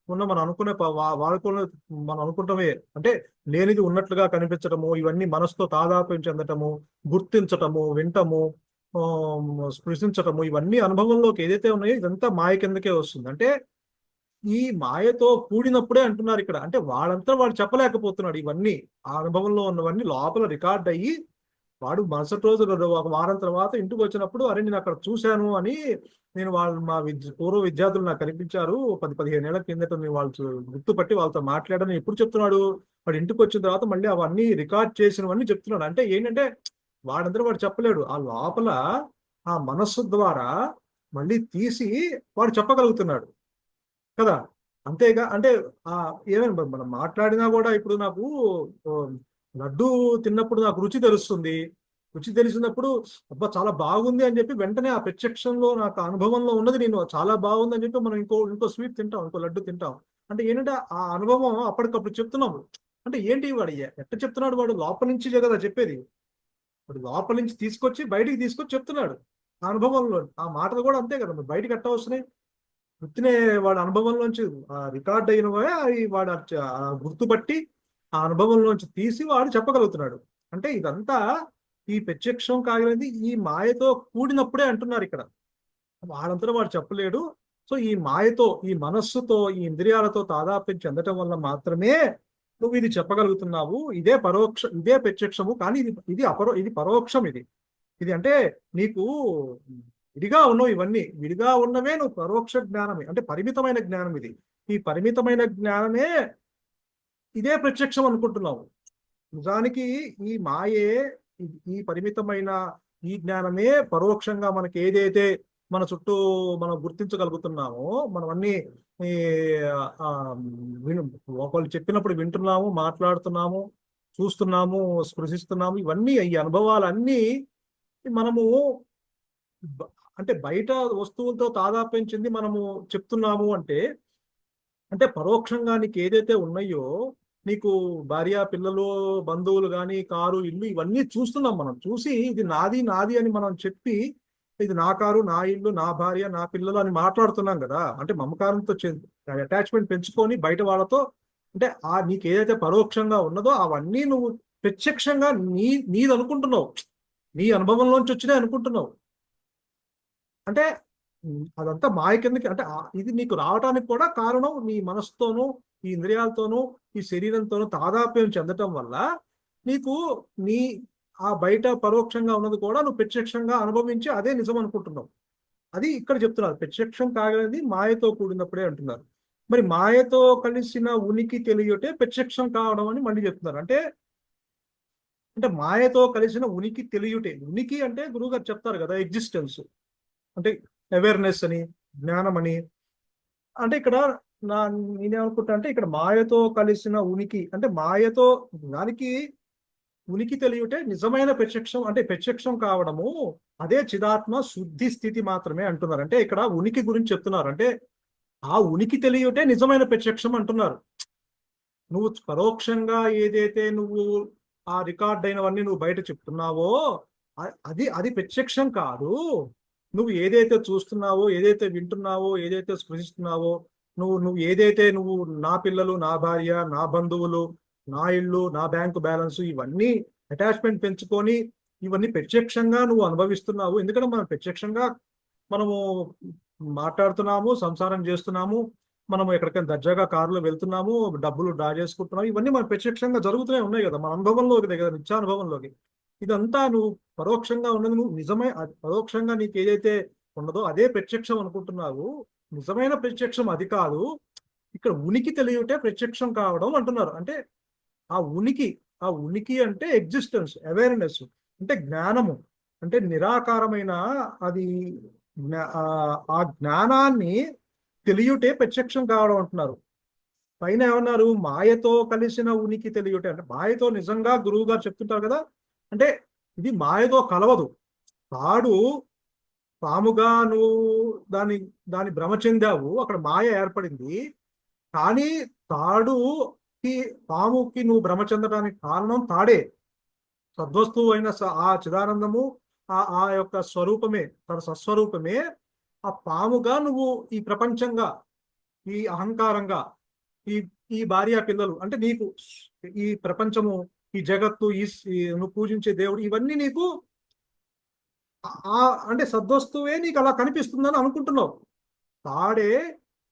ఉన్న మనం అనుకునే వాడుకునే మనం అనుకుంటామే. అంటే లేనిది ఉన్నట్లుగా కనిపించటము, ఇవన్నీ మనసుతో తాదాత్మ్యం చెందటము, గుర్తించటము, వింటము, స్పృశించటము, ఇవన్నీ అనుభవంలోకి ఏదైతే ఉన్నాయో ఇదంతా మాయ కిందకే వస్తుంది. అంటే ఈ మాయతో కూడినప్పుడే అంటున్నారు ఇక్కడ. అంటే వాడంతా వాడు చెప్పలేకపోతున్నాడు. ఇవన్నీ ఆ అనుభవంలో ఉన్నవన్నీ లోపల రికార్డ్ అయ్యి వాడు మరుసటి రోజు ఒక వారం తర్వాత ఇంటికి వచ్చినప్పుడు అరే నేను అక్కడ చూశాను అని, నేను మా పూర్వ విద్యార్థులు నాకు కనిపించారు 10-15 ఏళ్ల కిందట, నేను వాళ్ళు గుర్తుపట్టి వాళ్ళతో మాట్లాడని ఎప్పుడు చెప్తున్నాడు? వాడు ఇంటికి వచ్చిన తర్వాత మళ్ళీ అవన్నీ రికార్డ్ చేసినవన్నీ చెప్తున్నాడు. అంటే ఏంటంటే వాడంతా వాడు చెప్పలేడు. ఆ లోపల ఆ మనస్సు ద్వారా మళ్ళీ తీసి వాడు చెప్పగలుగుతున్నాడు కదా. అంతేగా అంటే ఆ ఏమైనా మనం మాట్లాడినా కూడా ఇప్పుడు నాకు లడ్డు తిన్నప్పుడు నాకు రుచి తెలుస్తుంది. రుచి తెలిసినప్పుడు అబ్బా చాలా బాగుంది అని చెప్పి వెంటనే ఆ ప్రత్యక్షంలో నాకు అనుభవంలో ఉన్నది నేను చాలా బాగుంది అని చెప్పి మనం ఇంకో స్వీట్ తింటాం, ఇంకో లడ్డు తింటాం. అంటే ఏంటంటే ఆ అనుభవం అప్పటికప్పుడు చెప్తున్నాము. అంటే ఏంటి వాడు ఎట్ట చెప్తున్నాడు? వాడు లోపల నుంచి కదా చెప్పేది. వాడు లోపల నుంచి తీసుకొచ్చి బయటికి తీసుకొచ్చి చెప్తున్నాడు ఆ అనుభవంలో. ఆ మాటలు కూడా అంతే కదా, బయటికి ఎట్ట వస్తున్నాయి? గుర్తునే వాడి అనుభవంలోంచి రికార్డ్ అయినవే అవి వాడు గుర్తుపట్టి ఆ అనుభవంలోంచి తీసి వాడు చెప్పగలుగుతున్నాడు. అంటే ఇదంతా ఈ ప్రత్యక్షం కాగలిగింది ఈ మాయతో కూడినప్పుడే అంటున్నారు ఇక్కడ. వాడంతా వాడు చెప్పలేడు. సో ఈ మాయతో, ఈ మనస్సుతో, ఈ ఇంద్రియాలతో తాదాప్యం చెందటం వల్ల మాత్రమే నువ్వు ఇది చెప్పగలుగుతున్నావు. ఇదే ప్రత్యక్షము. కానీ ఇది పరోక్షం. ఇది అంటే నీకు విడిగా ఉన్నవి, ఇవన్నీ విడిగా ఉన్నవే నువ్వు పరోక్ష జ్ఞానమే, అంటే పరిమితమైన జ్ఞానం ఇది. ఈ పరిమితమైన జ్ఞానమే ఇదే ప్రత్యక్షం అనుకుంటున్నావు. నిజానికి ఈ మాయే, ఈ పరిమితమైన ఈ జ్ఞానమే పరోక్షంగా మనకి ఏదైతే మన చుట్టూ మనం గుర్తించగలుగుతున్నామో, మనం అన్ని ఈ, ఆ, విను ఒకళ్ళు చెప్పినప్పుడు వింటున్నాము, మాట్లాడుతున్నాము, చూస్తున్నాము, స్పృశిస్తున్నాము, ఇవన్నీ ఈ అనుభవాలన్నీ మనము బ- అంటే బయట వస్తువులతో తాదాప్యం చెంది మనము చెప్తున్నాము అంటే, అంటే పరోక్షంగా నీకు ఏదైతే ఉన్నాయో, నీకు భార్య పిల్లలు బంధువులు కానీ కారు ఇల్లు ఇవన్నీ చూస్తున్నాం. మనం చూసి ఇది నాది నాది అని మనం చెప్పి, ఇది నా కారు నా ఇల్లు నా భార్య నా పిల్లలు అని మాట్లాడుతున్నాం కదా. అంటే మమకారంతో అటాచ్మెంట్ పెంచుకొని బయట వాళ్ళతో, అంటే నీకు ఏదైతే పరోక్షంగా ఉన్నదో అవన్నీ నువ్వు ప్రత్యక్షంగా నీది అనుకుంటున్నావు, నీ అనుభవంలోంచి వచ్చినాయి అనుకుంటున్నావు. అంటే అదంతా మాయ కిందకి, అంటే ఇది నీకు రావడానికి కూడా కారణం నీ మనసుతోనూ ఈ ఇంద్రియాలతోనూ ఈ శరీరంతోనూ తాదాప్యం చెందటం వల్ల నీకు నీ ఆ బయట పరోక్షంగా ఉన్నది కూడా నువ్వు ప్రత్యక్షంగా అనుభవించి అదే నిజం అనుకుంటున్నావు. అది ఇక్కడ చెప్తున్నారు, ప్రత్యక్షం కాగలది మాయతో కూడినప్పుడే అంటున్నారు. మరి మాయతో కలిసిన ఉనికి తెలియటే ప్రత్యక్షం కావడం అని మళ్ళీ చెప్తున్నారు. అంటే అంటే మాయతో కలిసిన ఉనికి తెలియటే, ఉనికి అంటే గురువుగారు చెప్తారు కదా ఎగ్జిస్టెన్స్, అంటే అవేర్నెస్ అని, జ్ఞానం అని. అంటే ఇక్కడ నేనేమనుకుంటా అంటే ఇక్కడ మాయతో కలిసిన ఉనికి అంటే మాయతో దానికి ఉనికి తెలియటే నిజమైన ప్రత్యక్షం, అంటే ప్రత్యక్షం కావడము అదే చిదాత్మ శుద్ధి స్థితి మాత్రమే అంటున్నారు. అంటే ఇక్కడ ఉనికి గురించి చెప్తున్నారు. అంటే ఆ ఉనికి తెలియటే నిజమైన ప్రత్యక్షం అంటున్నారు. నువ్వు పరోక్షంగా ఏదైతే నువ్వు ఆ రికార్డ్ అయినవన్నీ నువ్వు బయట చెప్తున్నావో అది అది ప్రత్యక్షం కాదు. నువ్వు ఏదైతే చూస్తున్నావో, ఏదైతే వింటున్నావో, ఏదైతే స్పృశిస్తున్నావో, నువ్వు నువ్వు ఏదైతే నువ్వు నా పిల్లలు నా భార్య నా బంధువులు నా ఇల్లు నా బ్యాంకు బ్యాలెన్స్ ఇవన్నీ అటాచ్మెంట్ పెంచుకొని ఇవన్నీ ప్రత్యక్షంగా నువ్వు అనుభవిస్తున్నావు. ఎందుకంటే మనం ప్రత్యక్షంగా మనము మాట్లాడుతున్నాము, సంసారం చేస్తున్నాము, మనము ఎక్కడికైనా దర్జాగా కారులో వెళ్తున్నాము, డబ్బులు డ్రా చేసుకుంటున్నాము, ఇవన్నీ మన ప్రత్యక్షంగా జరుగుతూనే ఉన్నాయి కదా, మన అనుభవంలోకి కదా, నిత్యానుభవంలోకి. ఇదంతా నువ్వు పరోక్షంగా ఉన్నది, నువ్వు నిజమే పరోక్షంగా నీకు ఏదైతే ఉన్నదో అదే ప్రత్యక్షం అనుకుంటున్నావు. నిజమైన ప్రత్యక్షం అది కాదు. ఇక్కడ ఉనికి తెలియటే ప్రత్యక్షం కావడం అంటున్నారు. అంటే ఆ ఉనికి అంటే ఎగ్జిస్టెన్స్, అవేర్నెస్, అంటే జ్ఞానము, అంటే నిరాకారమైన అది ఆ జ్ఞానాన్ని తెలియటే ప్రత్యక్షం కావడం అంటున్నారు. పైన ఏమన్నారు, మాయతో కలిసిన ఉనికి తెలియటే, అంటే మాయతో నిజంగా గురువు గారు చెప్తుంటారు కదా, అంటే ఇది మాయతో కలవదు. తాడు పాముగా నువ్వు దాని భ్రమ చెందావు, అక్కడ మాయ ఏర్పడింది. కానీ తాడుకి పాముకి నువ్వు భ్రమ చెందడానికి కారణం తాడే. సద్వస్తువు అయిన ఆ చిదానందము ఆ యొక్క స్వరూపమే, తన సస్వరూపమే ఆ పాముగా నువ్వు ఈ ప్రపంచంగా, ఈ అహంకారంగా, ఈ ఈ భార్య పిల్లలు, అంటే నీకు ఈ ప్రపంచము, ఈ జగత్తు, నువ్వు పూజించే దేవుడు, ఇవన్నీ నీకు అంటే సద్వస్తువే నీకు అలా కనిపిస్తుందని అనుకుంటున్నావు. తాడే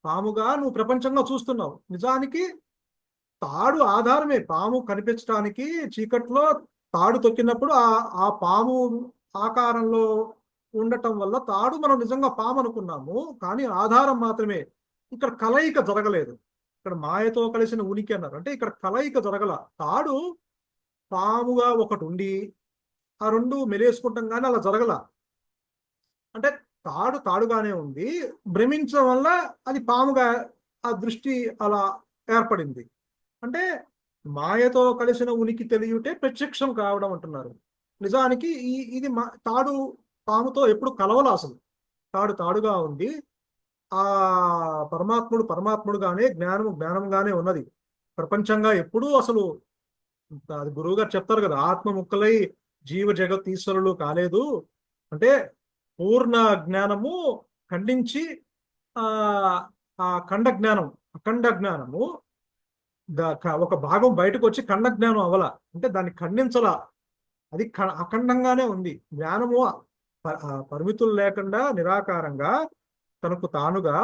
పాముగా నువ్వు ప్రపంచంగా చూస్తున్నావు. నిజానికి తాడు ఆధారమే పాము కనిపించడానికి. చీకట్లో తాడు తొక్కినప్పుడు ఆ పాము ఆకారంలో ఉండటం వల్ల తాడు మనం నిజంగా పాము అనుకున్నాము, కానీ ఆధారం మాత్రమే. ఇక్కడ కలయిక జరగలేదు. ఇక్కడ మాయతో కలిసిన ఉనికి అన్నారు, అంటే ఇక్కడ కలయిక జరగల. తాడు పాముగా ఒకటి ఉండి ఆ రెండు మెలేసుకుంటాం, కానీ అలా జరగల. అంటే తాడుగానే ఉంది, భ్రమించడం వల్ల అది పాముగా ఆ దృష్టి అలా ఏర్పడింది. అంటే మాయతో కలిసిన ఉనికి తెలియటే ప్రత్యక్షం కావడం అంటున్నారు. నిజానికి ఇది తాడు పాముతో ఎప్పుడు కలవల. అసలు తాడుగా ఉంది, ఆ పరమాత్ముడుగానే, జ్ఞానంగానే ఉన్నది. ప్రపంచంగా ఎప్పుడూ అసలు అది గురువు గారు చెప్తారు కదా, ఆత్మ ముక్కలై జీవ జగత్ ఈశ్వరులు కాలేదు. అంటే పూర్ణ జ్ఞానము ఖండించి ఆ అఖండ జ్ఞానము ఒక భాగం బయటకు వచ్చి ఖండ జ్ఞానం అవల, అంటే దాన్ని ఖండించలా. అది అఖండంగానే ఉంది. జ్ఞానము పరిమితులు లేకుండా నిరాకారంగా తనకు తానుగా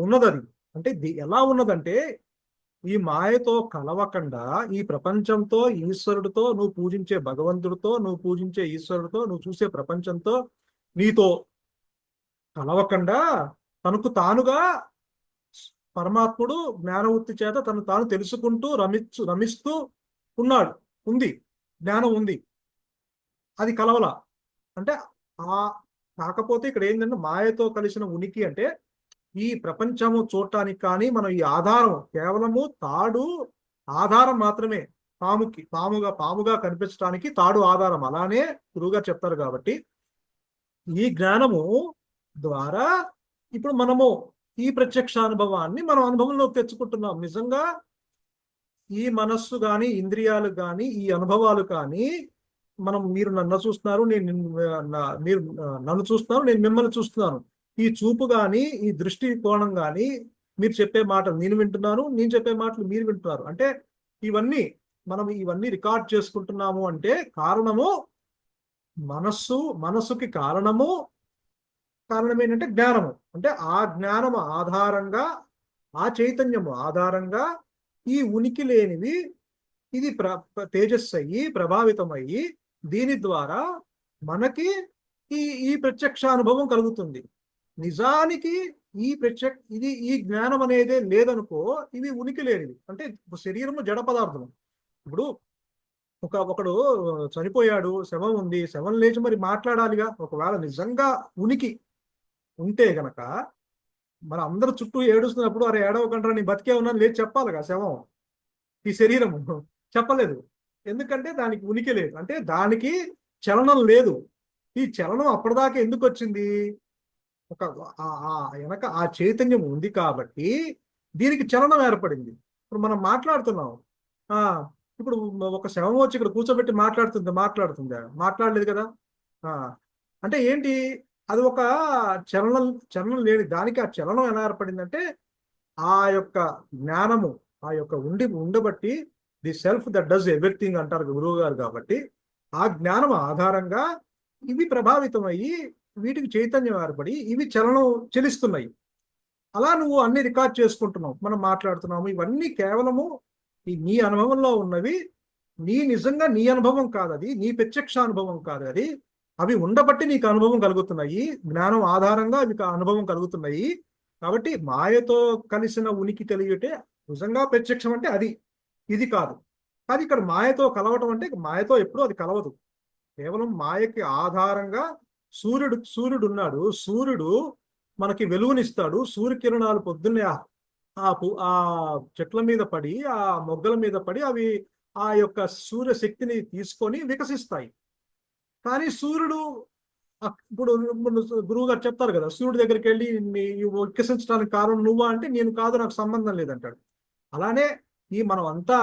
ఉన్నది. అది అంటే ఎలా ఉన్నదంటే ఈ మాయతో కలవకుండా, ఈ ప్రపంచంతో, ఈశ్వరుడితో, నువ్వు పూజించే భగవంతుడితో, నువ్వు పూజించే ఈశ్వరుడితో, నువ్వు చూసే ప్రపంచంతో నీతో కలవకుండా తనకు తానుగా పరమాత్ముడు జ్ఞానవృత్తి చేత తను తాను తెలుసుకుంటూ రమిస్తూ ఉంది. జ్ఞానం ఉంది, అది కలవల. అంటే కాకపోతే ఇక్కడ ఏంటంటే మాయతో కలిసిన ఉనికి అంటే ఈ ప్రపంచము చూడటానికి కానీ మనం ఈ ఆధారం కేవలము తాడు ఆధారం మాత్రమే. పాముగా కనిపించడానికి తాడు ఆధారం, అలానే గురువుగారు చెప్తారు. కాబట్టి ఈ జ్ఞానము ద్వారా ఇప్పుడు మనము ఈ ప్రత్యక్ష అనుభవాన్ని మనం అనుభవంలోకి తెచ్చుకుంటున్నాం. నిజంగా ఈ మనస్సు కానీ ఇంద్రియాలు కానీ ఈ అనుభవాలు కానీ మీరు నన్ను చూస్తున్నారు, మీరు నన్ను చూస్తున్నారు, నేను మిమ్మల్ని చూస్తున్నాను. ఈ చూపు కానీ ఈ దృష్టి కోణం కానీ మీరు చెప్పే మాటలు నేను వింటున్నాను, నేను చెప్పే మాటలు మీరు వింటున్నారు. అంటే ఇవన్నీ రికార్డ్ చేసుకుంటున్నాము అంటే కారణము మనస్సుకి కారణం ఏంటంటే జ్ఞానము. అంటే ఆ జ్ఞానము ఆధారంగా, ఆ చైతన్యము ఆధారంగా ఈ ఉనికి లేనివి ఇది తేజస్సు అయ్యి ప్రభావితమయ్యి దీని ద్వారా మనకి ఈ ప్రత్యక్ష అనుభవం కలుగుతుంది. నిజానికి ఈ జ్ఞానం అనేదే లేదనుకో, ఇవి ఉనికి లేనివి. అంటే శరీరము జడ పదార్థము. ఇప్పుడు ఒకడు చనిపోయాడు, శవం ఉంది, శవం లేచి మరి మాట్లాడాలిగా. ఒకవేళ నిజంగా ఉనికి ఉంటే గనక మన అందరు చుట్టూ ఏడుస్తున్నప్పుడు అరే ఏడవకంటారా నీ బతికే ఉన్నాను లేచి చెప్పాలిగా శవం. ఈ శరీరము చెప్పలేదు, ఎందుకంటే దానికి ఉనికి లేదు. అంటే దానికి చలనం లేదు. ఈ చలనం అప్పటిదాకా ఎందుకు వచ్చింది? వెనక ఆ చైతన్యం ఉంది కాబట్టి దీనికి చలనం ఏర్పడింది. ఇప్పుడు మనం మాట్లాడుతున్నాం, ఇప్పుడు ఒక శవం వచ్చి ఇక్కడ కూర్చోబెట్టి మాట్లాడుతుందా? మాట్లాడలేదు కదా. అంటే ఏంటి? అది ఒక చలనం లేని దానికి ఆ చలనం ఎలా ఏర్పడిందంటే ఆ యొక్క జ్ఞానము, ఆ యొక్క ఉండబట్టి the self that does everything అంటారు గురువు గారు. కాబట్టి ఆ జ్ఞానం ఆధారంగా ఇవి ప్రభావితమయ్యి వీటికి చైతన్యం ఏర్పడి ఇవి చెలిస్తున్నాయి. అలా నువ్వు అన్ని రికార్డ్ చేసుకుంటున్నావు, మనం మాట్లాడుతున్నాము. ఇవన్నీ కేవలము నీ అనుభవంలో ఉన్నవి. నిజంగా నీ అనుభవం కాదు, అది నీ ప్రత్యక్ష అనుభవం కాదు. అవి ఉండబట్టి నీకు అనుభవం కలుగుతున్నాయి. జ్ఞానం ఆధారంగా అవి అనుభవం కలుగుతున్నాయి. కాబట్టి మాయతో కలిసిన ఉనికి తెలియటే నిజంగా ప్రత్యక్షం అంటే ఇది కాదు. అది ఇక్కడ మాయతో కలవటం అంటే మాయతో ఎప్పుడూ అది కలవదు. కేవలం మాయకి ఆధారంగా సూర్యుడు ఉన్నాడు. సూర్యుడు మనకి వెలుగునిస్తాడు. సూర్యకిరణాలు పొద్దున్నే ఆ చెట్ల మీద పడి, ఆ మొగ్గల మీద పడి అవి ఆ యొక్క సూర్య శక్తిని తీసుకొని వికసిస్తాయి. కానీ సూర్యుడు ఇప్పుడు గురువు గారు చెప్తారు కదా, సూర్యుడి దగ్గరికి వెళ్ళి వికసించడానికి కారణం నువ్వా అంటే నేను కాదు, నాకు సంబంధం లేదంటాడు. అలానే మనం అంతా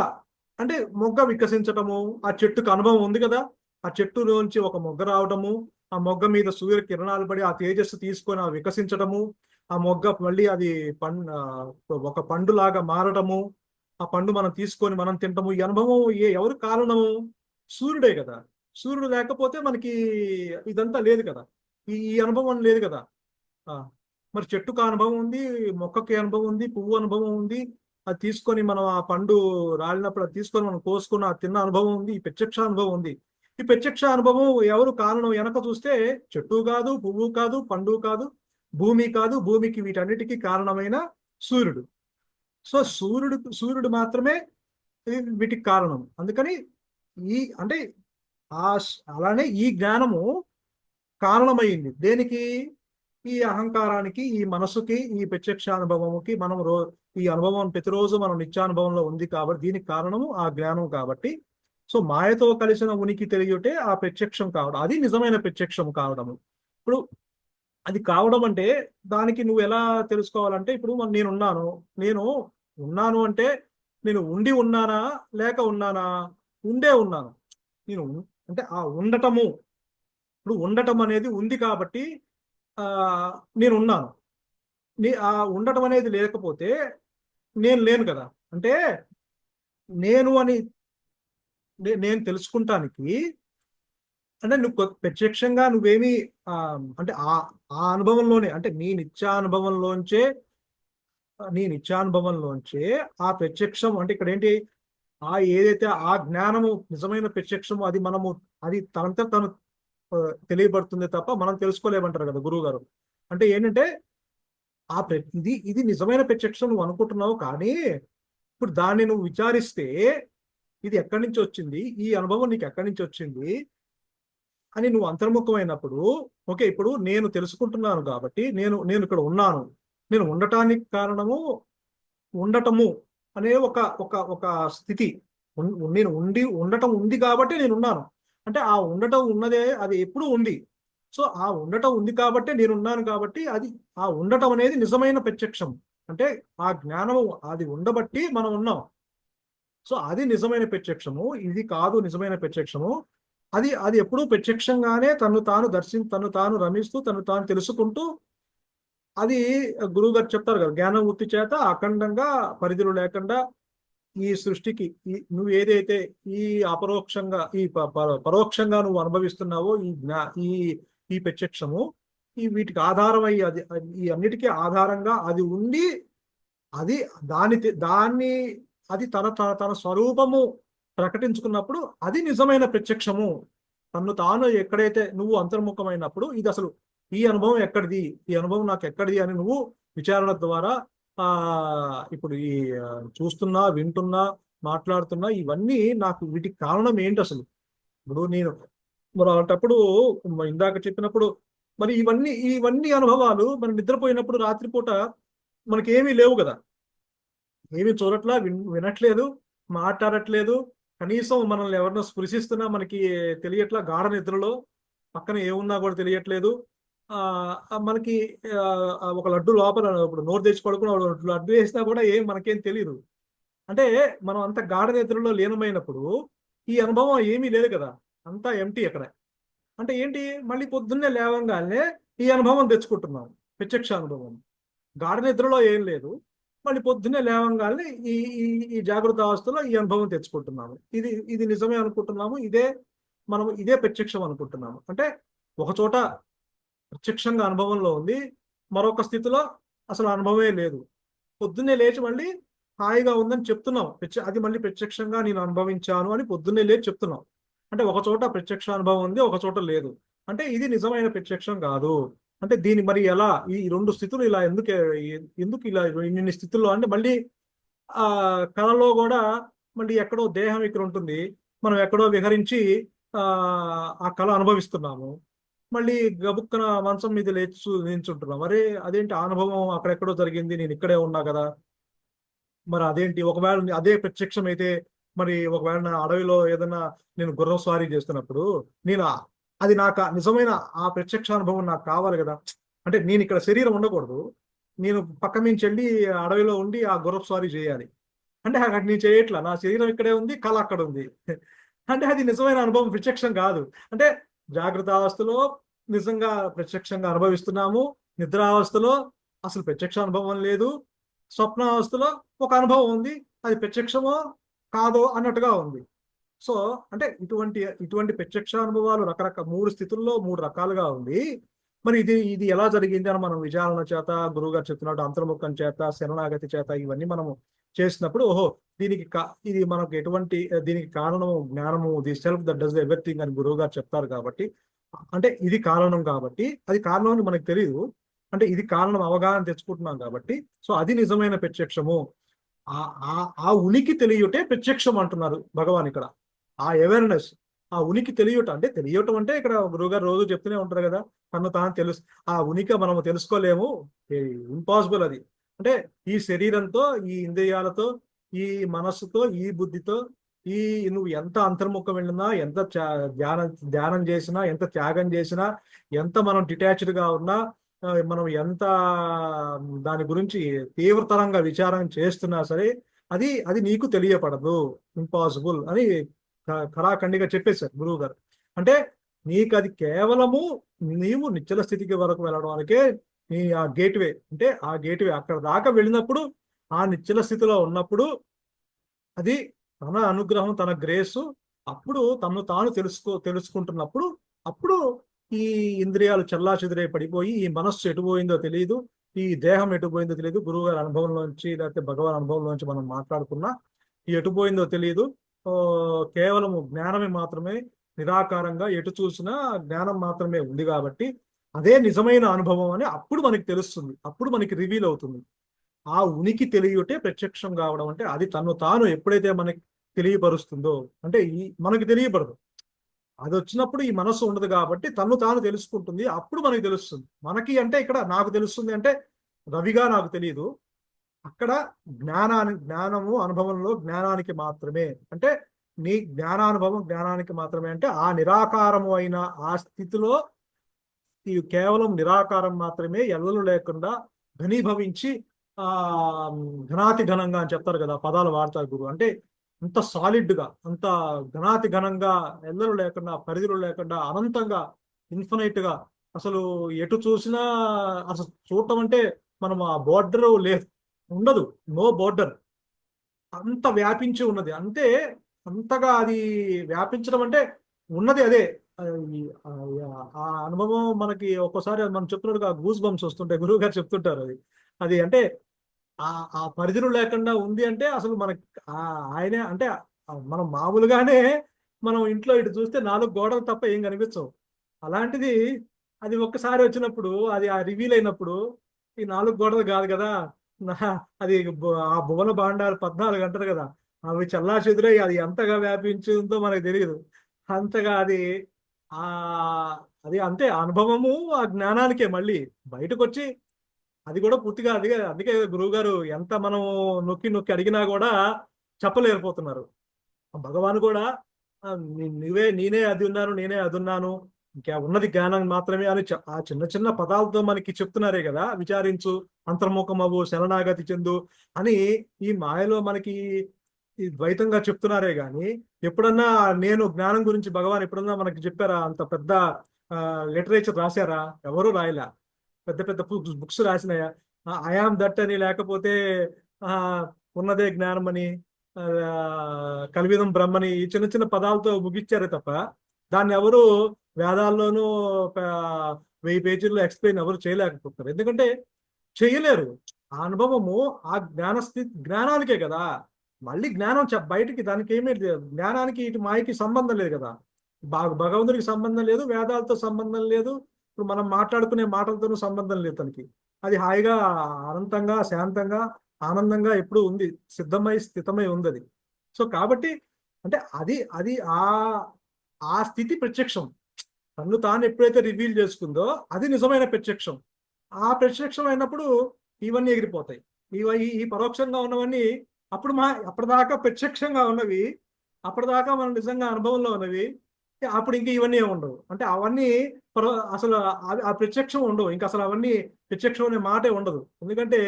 అంటే మొగ్గ వికసించటము, ఆ చెట్టుకు అనుభవం ఉంది కదా, ఆ చెట్టులోంచి ఒక మొగ్గ రావటము, ఆ మొగ్గ మీద సూర్య కిరణాలు పడి ఆ తేజస్సు తీసుకొని ఆ వికసించటము, ఆ మొగ్గ మళ్ళీ అది ఒక పండులాగా మారటము, ఆ పండు మనం తీసుకొని మనం తింటము. ఈ అనుభవం ఎవరు కారణము? సూర్యుడే కదా. సూర్యుడు లేకపోతే మనకి ఇదంతా లేదు కదా, ఈ అనుభవం లేదు కదా. మరి చెట్టుకు అనుభవం ఉంది, మొక్కకి అనుభవం ఉంది, పువ్వు అనుభవం ఉంది. అది తీసుకొని మనం ఆ పండు రాలినప్పుడు అది తీసుకొని మనం కోసుకున్న తిన్న అనుభవం ఉంది. ఈ ప్రత్యక్ష అనుభవం ఉంది. ఈ ప్రత్యక్ష అనుభవం ఎవరు కారణం? వెనక చూస్తే చెట్టు కాదు, పువ్వు కాదు, పండు కాదు, భూమి కాదు. భూమికి వీటన్నిటికీ కారణమైన సూర్యుడు. సో సూర్యుడు మాత్రమే వీటికి కారణం. అందుకని అంటే అలానే ఈ జ్ఞానము కారణమైంది దేనికి? ఈ అహంకారానికి, ఈ మనసుకి, ఈ ప్రత్యక్ష అనుభవముకి. మనం ఈ అనుభవం ప్రతిరోజు మనం నిత్యానుభవంలో ఉంది కాబట్టి దీనికి కారణము ఆ జ్ఞానం. కాబట్టి సో మాయతో కలిసిన ఉనికి తెలియటే ఆ ప్రత్యక్షం కావడం, అది నిజమైన ప్రత్యక్షం కావడము. ఇప్పుడు అది కావడం అంటే దానికి నువ్వు ఎలా తెలుసుకోవాలంటే, ఇప్పుడు నేను ఉన్నాను అంటే నేను ఉండి ఉన్నానా లేక ఉన్నానా? ఉండే ఉన్నాను. నేను అంటే ఆ ఉండటము, ఇప్పుడు ఉండటం అనేది ఉంది కాబట్టి నేను ఉన్నాను. ఆ ఉండటం అనేది లేకపోతే నేను లేను కదా. అంటే నేను తెలుసుకుంటానికి అంటే నువ్వు ప్రత్యక్షంగా నువ్వేమి అంటే ఆ అనుభవంలోనే, అంటే నీ నిత్యానుభవంలోంచే ఆ ప్రత్యక్షం. అంటే ఇక్కడ ఏంటి? ఏదైతే ఆ జ్ఞానము నిజమైన ప్రత్యక్షము, అది తనంతా తను తెలియబడుతుంది తప్ప మనం తెలుసుకోలేమంటారు కదా గురువు గారు. అంటే ఏంటంటే ఇది నిజమైన ప్రత్యక్షం నువ్వు అనుకుంటున్నావు, కానీ ఇప్పుడు దాన్ని నువ్వు విచారిస్తే ఇది ఎక్కడి నుంచి వచ్చింది, ఈ అనుభవం నీకు ఎక్కడి నుంచి వచ్చింది అని నువ్వు అంతర్ముఖమైనప్పుడు, ఓకే, ఇప్పుడు నేను తెలుసుకుంటున్నాను కాబట్టి నేను నేను ఇక్కడ ఉన్నాను. నేను ఉండటానికి కారణము ఉండటము అనే ఒక ఒక ఒక స్థితి. నేను ఉండటం ఉంది కాబట్టి నేను ఉన్నాను. అంటే ఆ ఉండటం ఉన్నదే, అది ఎప్పుడూ ఉంది. సో ఆ ఉండటం ఉంది కాబట్టి నేను ఉన్నాను కాబట్టి అది, ఆ ఉండటం అనేది నిజమైన ప్రత్యక్షం. అంటే ఆ జ్ఞానము అది ఉండబట్టి మనం ఉన్నాం. సో అది నిజమైన ప్రత్యక్షము. ఇది కాదు నిజమైన ప్రత్యక్షము. అది అది ఎప్పుడూ ప్రత్యక్షంగానే తను తాను రమిస్తూ తను తాను తెలుసుకుంటూ, అది గురువు గారు చెప్తారు కదా, జ్ఞానం వృత్తి చేత అఖండంగా పరిధులు లేకుండా ఈ సృష్టికి నువ్వు ఏదైతే ఈ అపరోక్షంగా పరోక్షంగా నువ్వు అనుభవిస్తున్నావో ఈ ఈ ప్రత్యక్షము, ఈ వీటికి ఆధారమై ఈ అన్నిటికీ ఆధారంగా అది ఉండి, అది దాన్ని అది తన స్వరూపము ప్రకటించుకున్నప్పుడు అది నిజమైన ప్రత్యక్షము. తన్ను తాను ఎక్కడైతే నువ్వు అంతర్ముఖమైనప్పుడు, ఇది అసలు ఈ అనుభవం ఎక్కడిది, ఈ అనుభవం నాకు ఎక్కడిది అని నువ్వు విచారణ ద్వారా ఆ ఇప్పుడు చూస్తున్నా, వింటున్నా, మాట్లాడుతున్నా, ఇవన్నీ నాకు వీటికి కారణం ఏంటి అసలు? ఇప్పుడు నేను మరి అలాంటప్పుడు ఇందాక చెప్పినప్పుడు మరి ఇవన్నీ అనుభవాలు మనం నిద్రపోయినప్పుడు రాత్రిపూట మనకి ఏమీ లేవు కదా, ఏమీ చూడట్లా, వినట్లేదు, మాట్లాడట్లేదు, కనీసం మనల్ని ఎవరినో స్పృశిస్తున్నా మనకి తెలియట్లా, గాఢ నిద్రలో పక్కన ఏమున్నా కూడా తెలియట్లేదు. మనకి ఒక లడ్డు లోపల ఇప్పుడు నోరు తెచ్చి పడుకుని లడ్డు వేసినా కూడా మనకేం తెలియదు. అంటే మనం అంత గాఢ నిద్రలో లీనమైనప్పుడు ఈ అనుభవం ఏమీ లేదు కదా, అంతా ఎంటీ అక్కడ. అంటే ఏంటి, మళ్ళీ పొద్దున్నే లేవంగానే ఈ అనుభవం తెచ్చుకుంటున్నాం, ప్రత్యక్ష అనుభవం. గాఢ నిద్రలో ఏం లేదు, మళ్ళీ పొద్దున్నే లేవంగానే ఈ ఈ ఈ జాగ్రత్త అవస్థలో ఈ అనుభవం తెచ్చుకుంటున్నాము. ఇది ఇది నిజమే అనుకుంటున్నాము, మనం ఇదే ప్రత్యక్షం అనుకుంటున్నాము. అంటే ఒక చోట ప్రత్యక్షంగా అనుభవంలో ఉంది, మరొక స్థితిలో అసలు అనుభవమే లేదు. పొద్దున్నే లేచి మళ్ళీ హాయిగా ఉందని చెప్తున్నాం, అది మళ్ళీ ప్రత్యక్షంగా నేను అనుభవించాను అని పొద్దున్నే లేచి చెప్తున్నాం. అంటే ఒక చోట ప్రత్యక్ష అనుభవం ఉంది, ఒక చోట లేదు. అంటే ఇది నిజమైన ప్రత్యక్షం కాదు. అంటే దీని మరి ఎలా ఈ రెండు స్థితులు ఇలా ఎందుకు ఇలా ఇన్ని స్థితుల్లో, అంటే మళ్ళీ ఆ కళలో కూడా మళ్ళీ ఎక్కడో దేహం ఇక్కడ ఉంటుంది, మనం ఎక్కడో విహరించి ఆ కళ అనుభవిస్తున్నాము. మళ్ళీ గబుక్కన మంచం మీద లేచి నించుంటున్నాం, అరే అదేంటి అనుభవం అక్కడెక్కడో జరిగింది, నేను ఇక్కడే ఉన్నా కదా. మరి అదేంటి, ఒకవేళ అదే ప్రత్యక్షం అయితే, మరి ఒకవేళ నా అడవిలో ఏదైనా నేను గుర్రం స్వారీ చేస్తున్నప్పుడు నేను అది నాకు నిజమైన ఆ ప్రత్యక్ష అనుభవం నాకు కావాలి కదా. అంటే నేను ఇక్కడ శరీరం ఉండకూడదు, నేను పక్క నుంచి వెళ్ళి అడవిలో ఉండి ఆ గుర్రపు స్వారీ చేయాలి. అంటే అక్కడ నేను చేయట్లా, నా శరీరం ఇక్కడే ఉంది, కళ అక్కడ ఉంది. అంటే అది నిజమైన అనుభవం, ప్రత్యక్షం కాదు. అంటే జాగ్రత్త అవస్థలో నిజంగా ప్రత్యక్షంగా అనుభవిస్తున్నాము, నిద్రావస్థలో అసలు ప్రత్యక్ష అనుభవం లేదు, స్వప్నావస్థలో ఒక అనుభవం ఉంది, అది ప్రత్యక్షమో కాదో అన్నట్టుగా ఉంది. సో అంటే ఇటువంటి ప్రత్యక్ష అనుభవాలు రకరకాల 3 స్థితుల్లో 3 రకాలుగా ఉంది. మరి ఇది ఎలా జరిగింది అని మనం విచారణ చేత, గురువు గారు చెప్తున్నట్టు అంతర్ముఖం చేత, శరణాగతి చేత ఇవన్నీ మనము చేసినప్పుడు, ఓహో ఇది మనకు దీనికి కారణము జ్ఞానము, the self that does everything అని గురువు గారు చెప్తారు కాబట్టి, అంటే ఇది కారణం కాబట్టి, అది కారణం అని మనకు తెలియదు, అంటే ఇది కారణం అవగాహన తెచ్చుకుంటున్నాం కాబట్టి, సో అది నిజమైన ప్రత్యక్షము. ఆ ఉనికి తెలియటే ప్రత్యక్షం అంటున్నారు భగవాన్ ఇక్కడ. ఆ అవేర్నెస్, ఆ ఉనికి తెలియటం అంటే ఇక్కడ గురువుగారు రోజు చెప్తూనే ఉంటారు కదా, తను తాను ఆ ఉనికి మనము తెలుసుకోలేము, ఇంపాసిబుల్ అది. అంటే ఈ శరీరంతో, ఈ ఇంద్రియాలతో, ఈ మనస్సుతో, ఈ బుద్ధితో, నువ్వు ఎంత అంతర్ముఖం వెళ్ళినా, ఎంత ధ్యానం చేసినా, ఎంత త్యాగం చేసినా, ఎంత మనం డిటాచ్డ్ గా ఉన్నా, మనం ఎంత దాని గురించి తీవ్రతరంగా విచారం చేస్తున్నా సరే, అది నీకు తెలియపడదు, ఇంపాసిబుల్ అని ఖరాఖండిగా చెప్పేశారు గురువు గారు. అంటే నీకు అది కేవలము నీవు నిశ్చల స్థితికి వరకు వెళ్ళడానికే నీ ఆ గేట్వే, అంటే ఆ గేట్వే అక్కడ దాకా వెళ్ళినప్పుడు, ఆ నిశ్చల స్థితిలో ఉన్నప్పుడు, అది తన అనుగ్రహం, తన గ్రేసు, అప్పుడు తను తాను తెలుసుకుంటున్నప్పుడు, అప్పుడు ఈ ఇంద్రియాలు చెల్లాచెదురై పడిపోయి, ఈ మనస్సు ఎటుపోయిందో తెలియదు, ఈ దేహం ఎటుపోయిందో తెలియదు. గురువు గారి అనుభవంలోంచి లేకపోతే భగవాన్ అనుభవంలోంచి మనం మాట్లాడుకున్నా, ఈ ఎటుపోయిందో తెలియదు, కేవలము జ్ఞానమే మాత్రమే, నిరాకారంగా ఎటు చూసినా జ్ఞానం మాత్రమే ఉంది కాబట్టి అదే నిజమైన అనుభవం అని అప్పుడు మనకి తెలుస్తుంది, అప్పుడు మనకి రివీల్ అవుతుంది. ఆ ఉనికి తెలియటే ప్రత్యక్షం కావడం. అంటే అది తను తాను ఎప్పుడైతే మనకి తెలియపరుస్తుందో, అంటే మనకి తెలియపడదు, అది వచ్చినప్పుడు ఈ మనస్సు ఉండదు కాబట్టి తను తాను తెలుసుకుంటుంది. అప్పుడు మనకి తెలుస్తుంది. మనకి అంటే ఇక్కడ నాకు తెలుస్తుంది అంటే రవిగా నాకు తెలియదు. అక్కడ జ్ఞానము అనుభవంలో జ్ఞానానికి మాత్రమే. అంటే నీ జ్ఞానానుభవం జ్ఞానానికి మాత్రమే అంటే ఆ నిరాకారము అయిన ఆ స్థితిలో ఈ కేవలం నిరాకారం మాత్రమే ఎల్లలు లేకుండా ఘనీభవించి ఆ ఘనాతి ఘనంగా అని చెప్తారు కదా, పదాలు వాడతారు గురువు. అంటే అంత సాలిడ్ గా, అంత ఘనాతి ఘనంగా, ఎల్లలు లేకుండా, పరిధులు లేకుండా, అనంతంగా, ఇన్ఫినైట్ గా, అసలు ఎటు చూసినా అసలు చూడటం అంటే మనం ఆ బోర్డర్ లేదు, ఉండదు, నో బోర్డర్. అంత వ్యాపించి ఉన్నది. అంటే అంతగా అది వ్యాపించడం అంటే ఉన్నది అదే. ఆ, ఆ ఆ అనుభవం మనకి ఒక్కోసారి మనం చెప్తున్నట్టుగా గూస్ బంప్స్ వస్తుంటాయి. గురువు గారు చెప్తుంటారు అది. అది అంటే ఆ ఆ పరిధిలో లేకుండా ఉంది అంటే అసలు మనకి ఆ ఆయనే అంటే మనం మామూలుగానే మనం ఇంట్లో ఇటు చూస్తే 4 గోడలు తప్ప ఏం కనిపించవు. అలాంటిది అది ఒక్కసారి వచ్చినప్పుడు, అది ఆ రివీల్ అయినప్పుడు ఈ 4 గోడలు కాదు కదా, నా అది ఆ భువన భాండాలు 14 అంటారు కదా, అవి చల్లా చెదురై అది ఎంతగా వ్యాపించిందో మనకు తెలియదు. అంతగా అది ఆ అది అంతే అనుభవము ఆ జ్ఞానానికే. మళ్ళీ బయటకు వచ్చి అది కూడా పూర్తిగా అది అందుకే గురువు గారు ఎంత మనం నొక్కి నొక్కి అడిగినా కూడా చెప్పలేకపోతున్నారు. భగవాన్ కూడా నేనే అది ఉన్నాను, నేనే అది ఉన్నాను, ఇంకా ఉన్నది జ్ఞానం మాత్రమే అని ఆ చిన్న చిన్న పదాలతో మనకి చెప్తున్నారే కదా. విచారించు, అంతర్ముఖమవు, శరణాగతి చెందు అని ఈ మాయలో మనకి ఈ ద్వైతంగా చెప్తున్నారే గాని ఎప్పుడన్నా నేను జ్ఞానం గురించి భగవాన్ ఎప్పుడన్నా మనకి చెప్పారా? అంత పెద్ద లిటరేచర్ రాశారా? ఎవరు రాయలా. పెద్ద పెద్ద బుక్స్ రాసినాయా? ఐఆమ్ దట్ అని, లేకపోతే ఆ ఉన్నదే జ్ఞానం అని, కలివిదం బ్రహ్మని, ఈ చిన్న చిన్న పదాలతో ముగిచ్చారే తప్ప దాన్ని ఎవరు వేదాల్లోనూ 1000 పేజీల్లో ఎక్స్ప్లెయిన్ ఎవరు చేయలేకపోతున్నారు. ఎందుకంటే చేయలేరు. ఆ అనుభవము ఆ జ్ఞానస్థితి జ్ఞానానికే కదా. మళ్ళీ జ్ఞానం బయటికి దానికి ఏమీ లేదు. జ్ఞానానికి ఇటు మాయకి సంబంధం లేదు కదా. భగవంతుడికి సంబంధం లేదు, వేదాలతో సంబంధం లేదు, ఇప్పుడు మనం మాట్లాడుకునే మాటలతోనూ సంబంధం లేదు తనకి. అది హాయిగా, అనంతంగా, శాంతంగా, ఆనందంగా ఎప్పుడు ఉంది, సిద్ధమై స్థితమై ఉంది అది. సో కాబట్టి అంటే అది అది ఆ ఆ స్థితి ప్రత్యక్షం. తను తాను ఎప్పుడైతే రివీల్ చేసుకుందో అది నిజమైన ప్రత్యక్షం. ఆ ప్రత్యక్షం అయినప్పుడు ఇవన్నీ ఎగిరిపోతాయి. ఈ పరోక్షంగా ఉన్నవన్నీ అప్పుడు అప్పటిదాకా ప్రత్యక్షంగా ఉన్నవి, అప్పటిదాకా మనం నిజంగా అనుభవంలో ఉన్నవి, అప్పుడు ఇంక ఇవన్నీ ఏమి ఉండవు. అంటే అవన్నీ అసలు ఆ ప్రత్యక్షం ఉండవు. ఇంకా అసలు అవన్నీ ప్రత్యక్షం అనే మాటే ఉండదు. ఎందుకంటే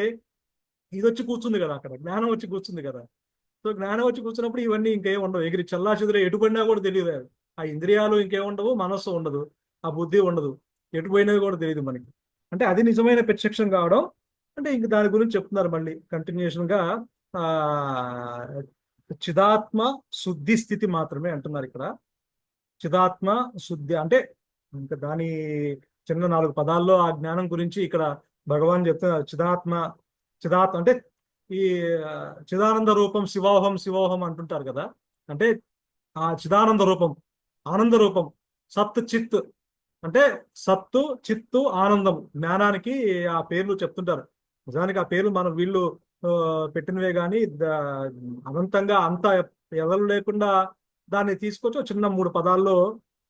ఇది వచ్చి కూర్చుంది కదా, అక్కడ జ్ఞానం వచ్చి కూర్చుంది కదా. సో జ్ఞానం వచ్చి కూర్చున్నప్పుడు ఇవన్నీ ఇంకేం ఉండవు. ఎగిరి చల్లా చెదురు ఎటుపడినా కూడా తెలియదు. ఆ ఇంద్రియాలు ఇంకేం ఉండవు, మనస్సు ఉండదు, ఆ బుద్ధి ఉండదు, ఎటుపోయినవి కూడా తెలియదు మనకి. అంటే అది నిజమైన ప్రత్యక్షం కావడం. అంటే ఇంక దాని గురించి చెప్తున్నారు మళ్ళీ కంటిన్యూషన్ గా. ఆ చిదాత్మ శుద్ధి స్థితి మాత్రమే అంటున్నారు ఇక్కడ. చిదాత్మ శుద్ధి అంటే ఇంకా దాని చిన్న 4 పదాల్లో ఆ జ్ఞానం గురించి ఇక్కడ భగవాన్ చెప్తున్నారు. చిదాత్మ అంటే ఈ చిదానంద రూపం శివోహం శివోహం అంటుంటారు కదా. అంటే ఆ చిదానంద రూపం, ఆనంద రూపం, సత్ చిత్. అంటే సత్తు, చిత్తు, ఆనందం, జ్ఞానానికి ఆ పేర్లు చెప్తుంటారు. నిజానికి ఆ పేర్లు మనం వీళ్ళు పెట్టినవే కానీ అనంతంగా అంత ఎవరు లేకుండా దాన్ని తీసుకొచ్చి చిన్న 3 పదాల్లో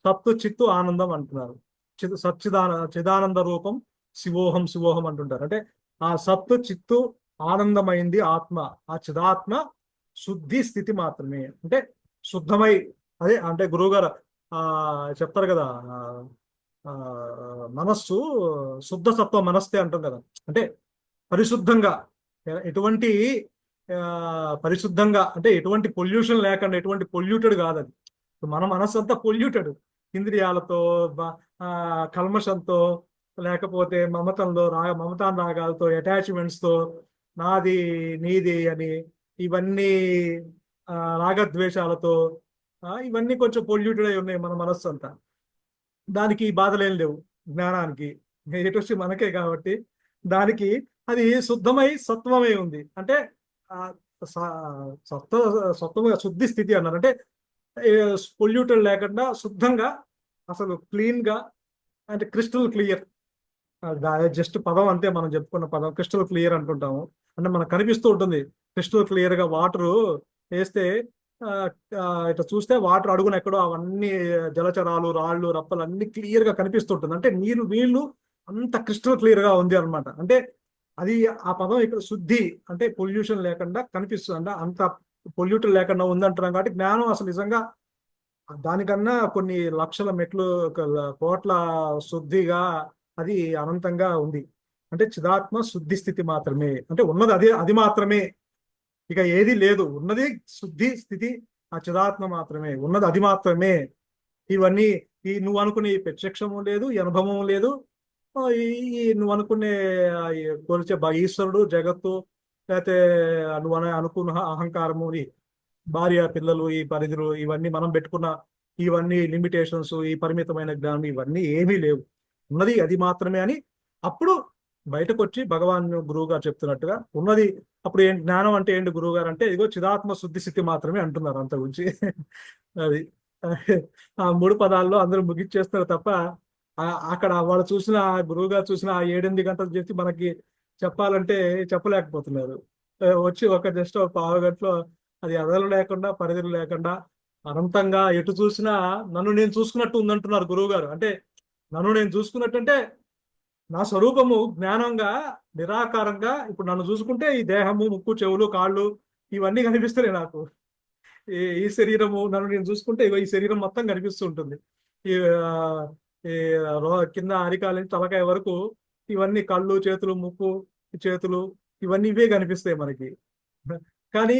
సత్తు, చిత్తు, ఆనందం అంటున్నారు. చిదానంద రూపం శివోహం శివోహం అంటుంటారు. అంటే ఆ సత్తు, చిత్తు, ఆనందమైంది ఆత్మ. ఆ చిదాత్మ శుద్ధి స్థితి మాత్రమే. అంటే శుద్ధమై, అదే అంటే గురువుగారు ఆ చెప్తారు కదా, ఆ మనస్సు శుద్ధ సత్వ మనస్తే అంటాం కదా. అంటే పరిశుద్ధంగా, ఎటువంటి పరిశుద్ధంగా అంటే ఎటువంటి పొల్యూషన్ లేకుండా, ఎటువంటి పొల్యూటెడ్ కాదు అది. మన మనస్సు అంతా పొల్యూటెడ్ ఇంద్రియాలతో, కల్మషంతో, లేకపోతే మమతానురాగాలతో, అటాచ్మెంట్స్తో, నాది నీది అని, ఇవన్నీ రాగద్వేషాలతో, ఇవన్నీ కొంచెం పొల్యూటెడ్ అయి ఉన్నాయి మన మనస్సు అంతా. దానికి బాధలేం లేవు జ్ఞానానికి. ఎటు వచ్చి మనకే కాబట్టి దానికి అది శుద్ధమై సత్వమై ఉంది. అంటే ఆ సత్వ శుద్ధి స్థితి అన్నారు. అంటే పొల్యూటెడ్ లేకుండా శుద్ధంగా, అసలు క్లీన్ గా, అంటే క్రిస్టల్ క్లియర్. జస్ట్ పదం అంతే, మనం చెప్పుకున్న పదం క్రిస్టల్ క్లియర్ అంటుంటాము. అంటే మనకు కనిపిస్తూ ఉంటుంది క్రిస్టల్ క్లియర్ గా వాటర్ వేస్తే ఆ, ఇట్లా చూస్తే వాటర్ అడుగున ఎక్కడో అవన్నీ జలచరాలు రాళ్ళు రప్పలు అన్ని క్లియర్ గా కనిపిస్తుంటుంది. అంటే నీళ్లు అంత క్రిస్టల్ క్లియర్ గా ఉంది అనమాట. అంటే అది ఆ పదం ఇక్కడ శుద్ధి అంటే పొల్యూషన్ లేకుండా కనిపిస్తుంది. అంటే అంత పొల్యూటెడ్ లేకుండా ఉందంటున్నాం కాబట్టి జ్ఞానం అసలు నిజంగా దానికన్నా కొన్ని లక్షల మెట్లు కోట్ల శుద్ధిగా అది అనంతంగా ఉంది. అంటే చిదాత్మ శుద్ధి స్థితి మాత్రమే, అంటే ఉన్నది అది మాత్రమే, ఇక ఏది లేదు. ఉన్నది శుద్ధి స్థితి ఆ చిదాత్మ మాత్రమే, ఉన్నది అది మాత్రమే. ఇవన్నీ నువ్వు అనుకునే ఈ ప్రత్యక్షము లేదు, ఈ అనుభవం లేదు. నువ్వు అనుకునే కొలిచే ఈశ్వరుడు జగత్తు లేకపోతే అనుకున్న అహంకారము, ఈ భార్య పిల్లలు ఈ పరిధులు ఇవన్నీ మనం పెట్టుకున్న ఇవన్నీ లిమిటేషన్స్, ఈ పరిమితమైన జ్ఞానం ఇవన్నీ ఏమీ లేవు, ఉన్నది అది మాత్రమే అని అప్పుడు బయటకు వచ్చి భగవాన్ గురువు గారు చెప్తున్నట్టుగా ఉన్నది. అప్పుడు ఏం జ్ఞానం అంటే ఏంటి గురువు గారు అంటే ఇదిగో చిదాత్మ శుద్ధి స్థితి మాత్రమే అంటున్నారు అంత గురించి. అది ఆ 3 పదాల్లో అందరూ ముగిచ్చేస్తారు తప్ప అక్కడ వాళ్ళు చూసిన గురువు గారు చూసిన ఆ 7-8 గంటలు చేసి మనకి చెప్పాలంటే చెప్పలేకపోతున్నారు. వచ్చి ఒక జస్ట్ ఒక పావు గంటలో అది అదలు లేకుండా పరిధులు లేకుండా అనంతంగా ఎటు చూసినా నన్ను నేను చూసుకున్నట్టు ఉందంటున్నారు గురువు గారు. అంటే నన్ను నేను చూసుకున్నట్టు అంటే నా స్వరూపము జ్ఞానంగా నిరాకారంగా ఇప్పుడు నన్ను చూసుకుంటే ఈ దేహము ముక్కు చెవులు కాళ్ళు ఇవన్నీ కనిపిస్తున్నాయి నాకు. ఈ శరీరము నన్ను నేను చూసుకుంటే ఇగో ఈ శరీరం మొత్తం కనిపిస్తూ ఉంటుంది. ఈ ఆ, ఈ కింద అరికాల నుంచి తలకాయ వరకు ఇవన్నీ కళ్ళు చేతులు ముక్కు చేతులు ఇవన్నీ ఇవే కనిపిస్తాయి మనకి. కానీ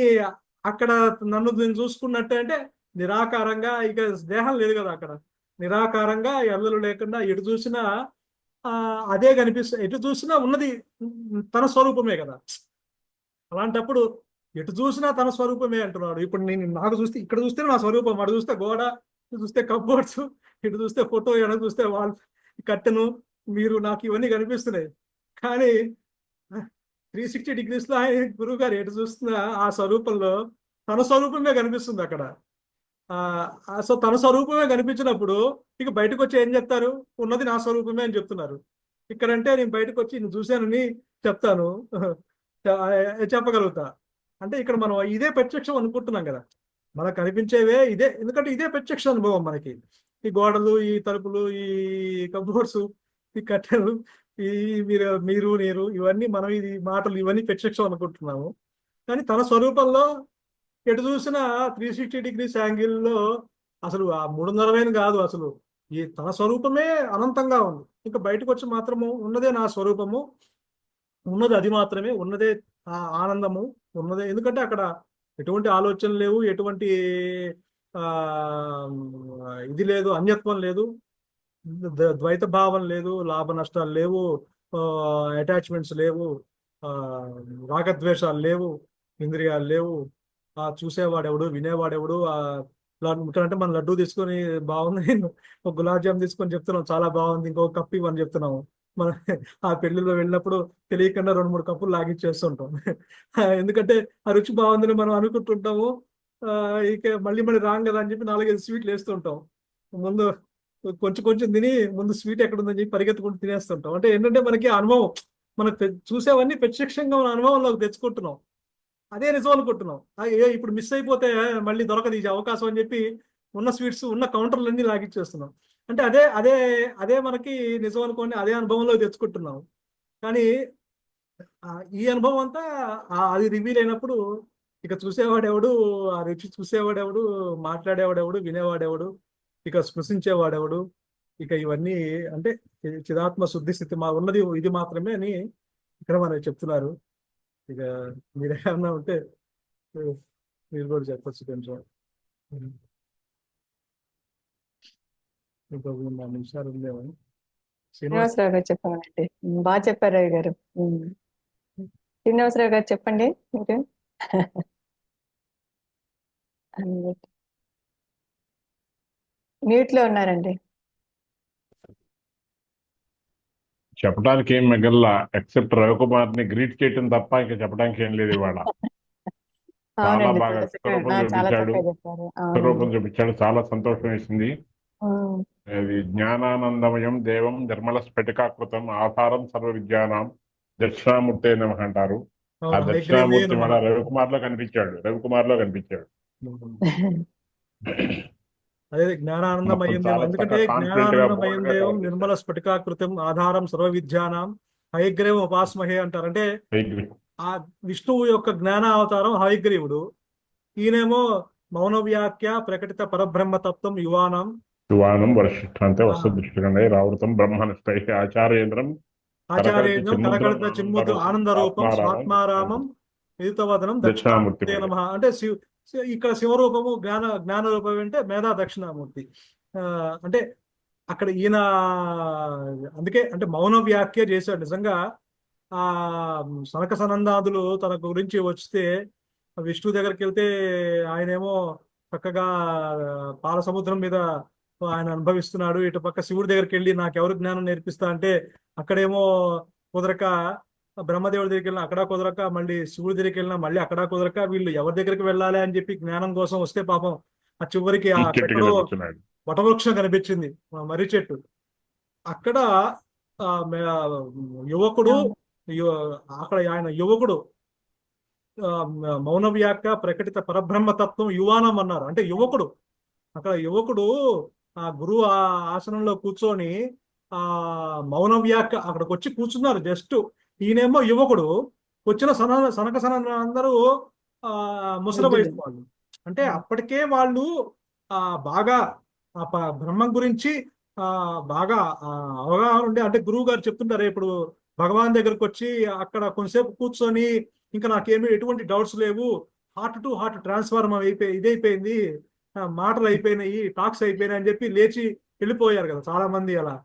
అక్కడ నన్ను నేను చూసుకున్నట్టే అంటే నిరాకారంగా ఇక దేహం లేదు కదా అక్కడ. నిరాకారంగా ఎల్లలు లేకుండా ఎటు చూసినా ఆ అదే కనిపిస్తుంది. ఎటు చూసినా ఉన్నది తన స్వరూపమే కదా. అలాంటప్పుడు ఎటు చూసినా తన స్వరూపమే అంటున్నాడు. ఇప్పుడు నేను నాకు చూస్తే ఇక్కడ చూస్తే నా స్వరూపం, అటు చూస్తే గోడ, ఇటు చూస్తే కప్బోర్డ్స్, ఇటు చూస్తే ఫోటో, ఎడ చూస్తే వాల్ కట్టెను మీరు నాకు ఇవన్నీ కనిపిస్తున్నాయి. కానీ 360 డిగ్రీస్ లో ఆయన గురువు గారు ఎటు చూస్తున్నా ఆ స్వరూపంలో తన స్వరూపమే కనిపిస్తుంది అక్కడ. సో తన స్వరూపమే కనిపించినప్పుడు ఇక బయటకు వచ్చి ఏం చెప్తారు, ఉన్నది నా స్వరూపమే అని చెప్తున్నారు. ఇక్కడంటే నేను బయటకు వచ్చి నేను చూశానని చెప్తాను, చెప్పగలుగుతా. అంటే ఇక్కడ మనం ఇదే ప్రత్యక్షం అనుకుంటున్నాం కదా, మనకు కనిపించేవే ఇదే. ఎందుకంటే ఇదే ప్రత్యక్ష అనుభవం మనకి. ఈ గోడలు ఈ తలుపులు ఈ కబోర్డ్స్ ఈ కట్టెలు ఈ మీరు నీరు ఇవన్నీ మనం ఇది మాటలు ఇవన్నీ ప్రత్యక్షం అనుకుంటున్నాము. కానీ తన స్వరూపంలో ఎటు చూసినా 360 డిగ్రీస్ యాంగిల్లో అసలు ఆ 360 కాదు, అసలు ఈ తన స్వరూపమే అనంతంగా ఉంది. ఇంకా బయటకు వచ్చి మాత్రము ఉన్నదే నా స్వరూపము, ఉన్నది అది మాత్రమే, ఉన్నదే ఆ ఆనందము, ఉన్నదే. ఎందుకంటే అక్కడ ఎటువంటి ఆలోచనలు లేవు, ఎటువంటి ఆ ఇది లేదు, అన్యత్వం లేదు, ద్వైత భావం లేదు, లాభ నష్టాలు లేవు, అటాచ్మెంట్స్ లేవు, ఆ రాగద్వేషాలు లేవు, ఇంద్రియాలు లేవు. చూసేవాడెవడు వినేవాడెవడు. అంటే మనం లడ్డూ తీసుకొని బాగుంది, ఒక గులాబ్ జామ్ తీసుకొని చెప్తున్నాం చాలా బాగుంది, ఇంకొక కప్పు ఇవ్వని చెప్తున్నాము. మన ఆ పెళ్లిలో వెళ్ళినప్పుడు తెలియకుండా 2-3 కప్పులు లాగిచ్చేస్తుంటాం. ఎందుకంటే ఆ రుచి బాగుందని మనం అనుకుంటుంటాము. ఇక మళ్ళీ రాంగ్ కదా అని చెప్పి 4-5 స్వీట్లు వేస్తుంటాం. ముందు కొంచెం కొంచెం తిని ముందు స్వీట్ ఎక్కడ ఉందని చెప్పి పరిగెత్తుకుంటూ తినేస్తుంటాం. అంటే ఏంటంటే మనకి అనుభవం, మనకు చూసేవన్నీ ప్రత్యక్షంగా మన అనుభవంలోకి తెచ్చుకుంటున్నాం, అదే నిజం అనుకుంటున్నాం. ఇప్పుడు మిస్ అయిపోతే మళ్ళీ దొరకదు ఈ అవకాశం అని చెప్పి ఉన్న స్వీట్స్ ఉన్న కౌంటర్లన్నీ లాగిచ్చేస్తున్నాం. అంటే అదే అదే అదే మనకి నిజం అనుకోని అదే అనుభవంలో తెచ్చుకుంటున్నాం. కానీ ఈ అనుభవం అంతా అది రివీల్ అయినప్పుడు ఇక చూసేవాడెవడు, ఆ రుచి చూసేవాడెవడు, మాట్లాడేవాడెవడు, వినేవాడెవడు, ఇక స్పృశించేవాడెవడు, ఇక ఇవన్నీ అంటే చిదాత్మ శుద్ధి స్థితి ఉన్నది ఇది మాత్రమే అని ఇక్కడ మనకి చెప్తున్నారు. ఇక మీరేమన్నా ఉంటే మీరు కూడా చెప్పచ్చు కొంచెం. ఇంకొక 3-4 నిమిషాలు ఉందేమో. శ్రీనివాస్ శ్రీనివాసరావు గారు చెప్పండి. బాగా చెప్పారు రవి గారు. శ్రీనివాసరావు గారు చెప్పండి మీరు. మ్యూట్ లో ఉన్నారండి. చెప్పడానికి ఏం మిగల్లా ఎక్సెప్ట్ రవికుమార్ ని గ్రీట్ చేయటం తప్ప ఇంకా చెప్పడానికి ఏం లేదు ఇవాళ. చాలా అవునండి, బాగా స్వరూపం చాలా చూపించాడు, చక్కగా చెప్పారు. స్వరూపం చూపించాడు, చాలా సంతోషం వేసింది. అది జ్ఞానానందమయం దేవం నిర్మల స్ఫటికాకృతం ఆధారం సర్వ విద్యానాం దక్షిణామూర్తే నమః అంటారు. ఆ దక్షిణామూర్తి మన రవికుమార్ లో కనిపించాడు. అదే జ్ఞానానందమయం మొత్తం దేవం, చాలా ఎందుకంటే చక్కగా కాన్ఫిడెంట్ గా జ్ఞానానందమయం బోల్డ్ గా దేవం కవర్ నిర్మల చేశారు. స్ఫటికాకృతం ఆధారం సర్వ విద్యానాం హయగ్రీవం ఉపాస్మహే అంటారు. అంటే ఆ విష్ణువు యొక్క జ్ఞాన అవతారం హయగ్రీవుడు, ఈయనేమో మౌన వ్యాఖ్య ప్రకటిత పరబ్రహ్మతత్వం యువానం యువానం వరిష్ఠాంతే ఆ, వస్తుదృష్టికండే రావృతం బ్రహ్మనిష్టై ఆచార్యేంద్రం కరకలిత ఆచార్యం చిన్ముద్రం కరకలిత చిన్ముద్ర ఆనంద రూపం స్వాత్మారామం విదితవదనం దక్షిణామూర్తి దక్షిణామూర్తి నమః. అంటే ఇక్కడ శివరూపము జ్ఞాన రూపం అంటే మేధా దక్షిణామూర్తి. ఆ, అంటే అక్కడ ఈయన అందుకే అంటే మౌన వ్యాఖ్య చేశాడు నిజంగా. ఆ సనక సనందాదులు తన గురించి వస్తే విష్ణు దగ్గరికి వెళ్తే ఆయనేమో చక్కగా పాల సముద్రం మీద ఆయన అనుభవిస్తున్నాడు, ఇటు పక్క శివుడి దగ్గరికి వెళ్ళి నాకెవరు జ్ఞానం నేర్పిస్తా అంటే అక్కడేమో కుదరక, బ్రహ్మదేవుడి దగ్గరికి వెళ్ళినా అక్కడ కుదరక, మళ్ళీ శివుడి దగ్గరికి వెళ్ళినా మళ్ళీ అక్కడ కుదరక, వీళ్ళు ఎవరి దగ్గరికి వెళ్ళాలి అని చెప్పి జ్ఞానం కోసం వస్తే పాపం ఆ చివరికి ఈ చెట్టు అక్కడో కింద కూర్చున్నాడు. వటవృక్షం కనిపించింది, ఆ మర్రి చెట్టు. అక్కడ ఆ యువకుడు అవును. అక్కడ ఆయన యువకుడు ఆ, మౌన వ్యాఖ్య ప్రకటిత పరబ్రహ్మతత్వం యువానం అన్నారు. అంటే యువకుడు, అక్కడ యువకుడు ఆ గురువు ఆ ఆసనంలో కూర్చొని ఆ మౌన వ్యాఖ్య అక్కడికి వచ్చి కూర్చున్నారు జస్ట్. ఈయనేమో యువకుడు, వచ్చిన సనక సన అందరూ ఆ ముసలి వృద్ధుడు. వయసు వాళ్ళు. అంటే అప్పటికే వాళ్ళు ఆ బాగా బ్రహ్మం గురించి ఆ బాగా అవగాహన ఉండే, అంటే గురువు గారు చెప్తుంటారు ఇప్పుడు భగవాన్ దగ్గరకు వచ్చి అక్కడ కొంతసేపు కూర్చొని ఇంకా నాకేమీ ఎటువంటి డౌట్స్ లేవు, హార్ట్ టు హార్ట్ ట్రాన్స్ఫార్మ్ ఇదైపోయింది, మాటలు అయిపోయినాయి, టాక్స్ అయిపోయినాయి అని చెప్పి లేచి వెళ్ళిపోయారు కదా చాలా మంది అలా.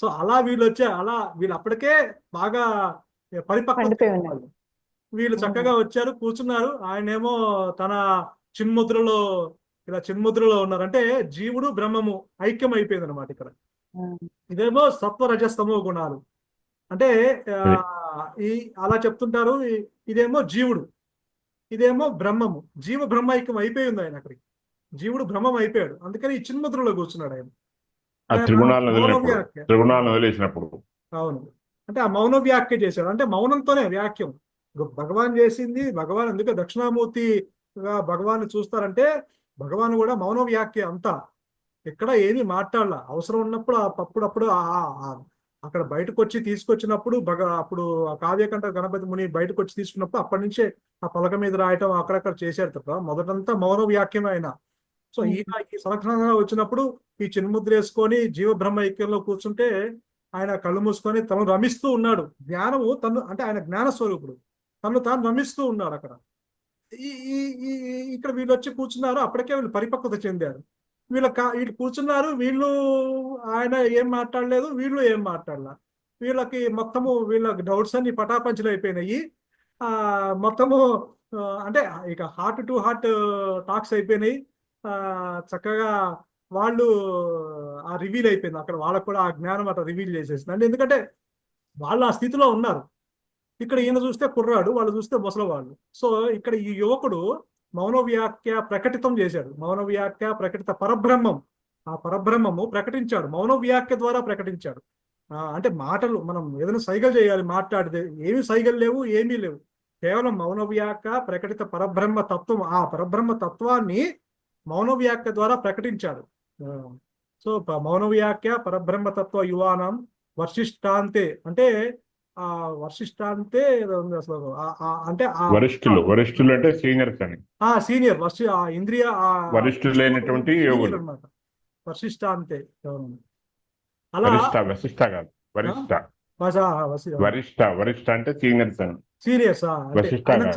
సో అలా వీళ్ళు అలా వీళ్ళు అప్పటికే బాగా పరిపక్వత పండిపోయి చెందిన ఉన్నారు. వాళ్ళు. వీళ్ళు చక్కగా వచ్చారు కూర్చున్నారు, ఆయనేమో తన చిన్ముద్రలో ఇలా చిన్ముద్రలో ఉన్నారు. అంటే జీవుడు బ్రహ్మము ఐక్యం అయిపోయింది అనమాట ఇక్కడ. ఇదేమో సత్వ రజస్తమో గుణాలు. అంటే ఆ, ఈ అలా చెప్తుంటారు. ఇదేమో జీవుడు, ఇదేమో బ్రహ్మము. జీవ బ్రహ్మైక్యం అయిపోయింది ఆయన అక్కడికి, జీవుడు బ్రహ్మం అయిపోయాడు. అందుకని ఈ చిన్ముద్రలో కూర్చున్నాడు ఆయన. ఆ ఆయన త్రిగుణాలను మౌన వదిలినప్పుడు వ్యాఖ్య. త్రిగుణాలను వదిలేసినప్పుడు అవును, అంటే ఆ మౌన వ్యాఖ్య చేశాడు. అంటే మౌనంతోనే వ్యాఖ్యం భగవాన్ చేసింది. భగవాన్ అందుకే దక్షిణామూర్తిగా భగవాన్ చూస్తారంటే భగవాన్ కూడా మౌన వ్యాఖ్య అంతా, ఎక్కడ ఏమీ మాట్లాడాల. అవసరం ఉన్నప్పుడు అప్పుడప్పుడు అక్కడ బయటకు వచ్చి తీసుకొచ్చినప్పుడు అప్పుడు ఆ కావ్యకంఠ గణపతి ముని బయటకు వచ్చి తీసుకున్నప్పుడు అప్పటి నుంచే ఆ పలక మీద రాయటం అక్కడక్కడ చేశారు తప్ప మొదటంతా మౌన వ్యాఖ్యమే ఆయన. సో ఈయన ఈ సంవత్సరంగా వచ్చినప్పుడు ఈ చిన్ముద్ర వేసుకొని జీవ బ్రహ్మ ఐక్యంలో కూర్చుంటే ఆయన కళ్ళు మూసుకొని తను రమిస్తూ ఉన్నాడు. జ్ఞానము తను అంటే ఆయన జ్ఞాన స్వరూపుడు, తను తాను రమిస్తూ ఉన్నాడు అక్కడ. ఈ ఈ ఈ ఇక్కడ వీళ్ళు వచ్చి కూర్చున్నారు, అప్పటికే వీళ్ళు పరిపక్వత చెందారు. వీళ్ళు కూర్చున్నారు, వీళ్ళు ఆయన ఏం మాట్లాడలేదు, వీళ్ళు ఏం మాట్లాడలా. వీళ్ళకి మొత్తము వీళ్ళకి డౌట్స్ అన్ని పటాపంచలు అయిపోయినాయి. ఆ మొత్తము అంటే ఇక హార్ట్ టు హార్ట్ టాక్స్ అయిపోయినాయి. ఆ చక్కగా వాళ్ళు ఆ రివీల్ అయిపోయింది అక్కడ, వాళ్ళకు కూడా ఆ జ్ఞానం అట్లా రివీల్ చేసేసింది. అంటే ఎందుకంటే వాళ్ళు ఆ స్థితిలో ఉన్నారు. ఇక్కడ ఈయన చూస్తే కుర్రాడు, వాళ్ళు చూస్తే ముసలివాళ్ళు. సో ఇక్కడ ఈ యువకుడు మౌన వ్యాఖ్య ప్రకటితం చేశాడు. మౌన వ్యాఖ్య ప్రకటిత పరబ్రహ్మం, ఆ పరబ్రహ్మము ప్రకటించాడు, మౌన వ్యాఖ్య ద్వారా ప్రకటించాడు. అంటే మాటలు మనం ఏదైనా సైగలు చేయాలి, మాట్లాడితే ఏమి సైగలు లేవు, ఏమీ లేవు, కేవలం మౌన వ్యాఖ్య ప్రకటిత పరబ్రహ్మ తత్వం, ఆ పరబ్రహ్మ తత్వాన్ని మౌన వ్యాఖ్య ద్వారా ప్రకటించాడు. సో మౌన వ్యాఖ్య పరబ్రహ్మ తత్వ యువానం వర్షిష్టాంతే. అంటే ఆ వర్షిష్టాంతే ఏదో ఉంది అసలు. అంటే వరిష్ఠులు అంటే సీనియర్స్ అని. సీనియర్ ఇంద్రియ వరిష్ఠులైనటువంటి యోగులు. అనమాట వర్షిష్టాంతే. అలా వశిష్ఠ కాదు, వరిష్ఠ. వశ- వరిష్ఠ అంటే సీనియర్స్ అని. సీనియర్స్ అంటే వశిష్ఠ ఆయన కాదు.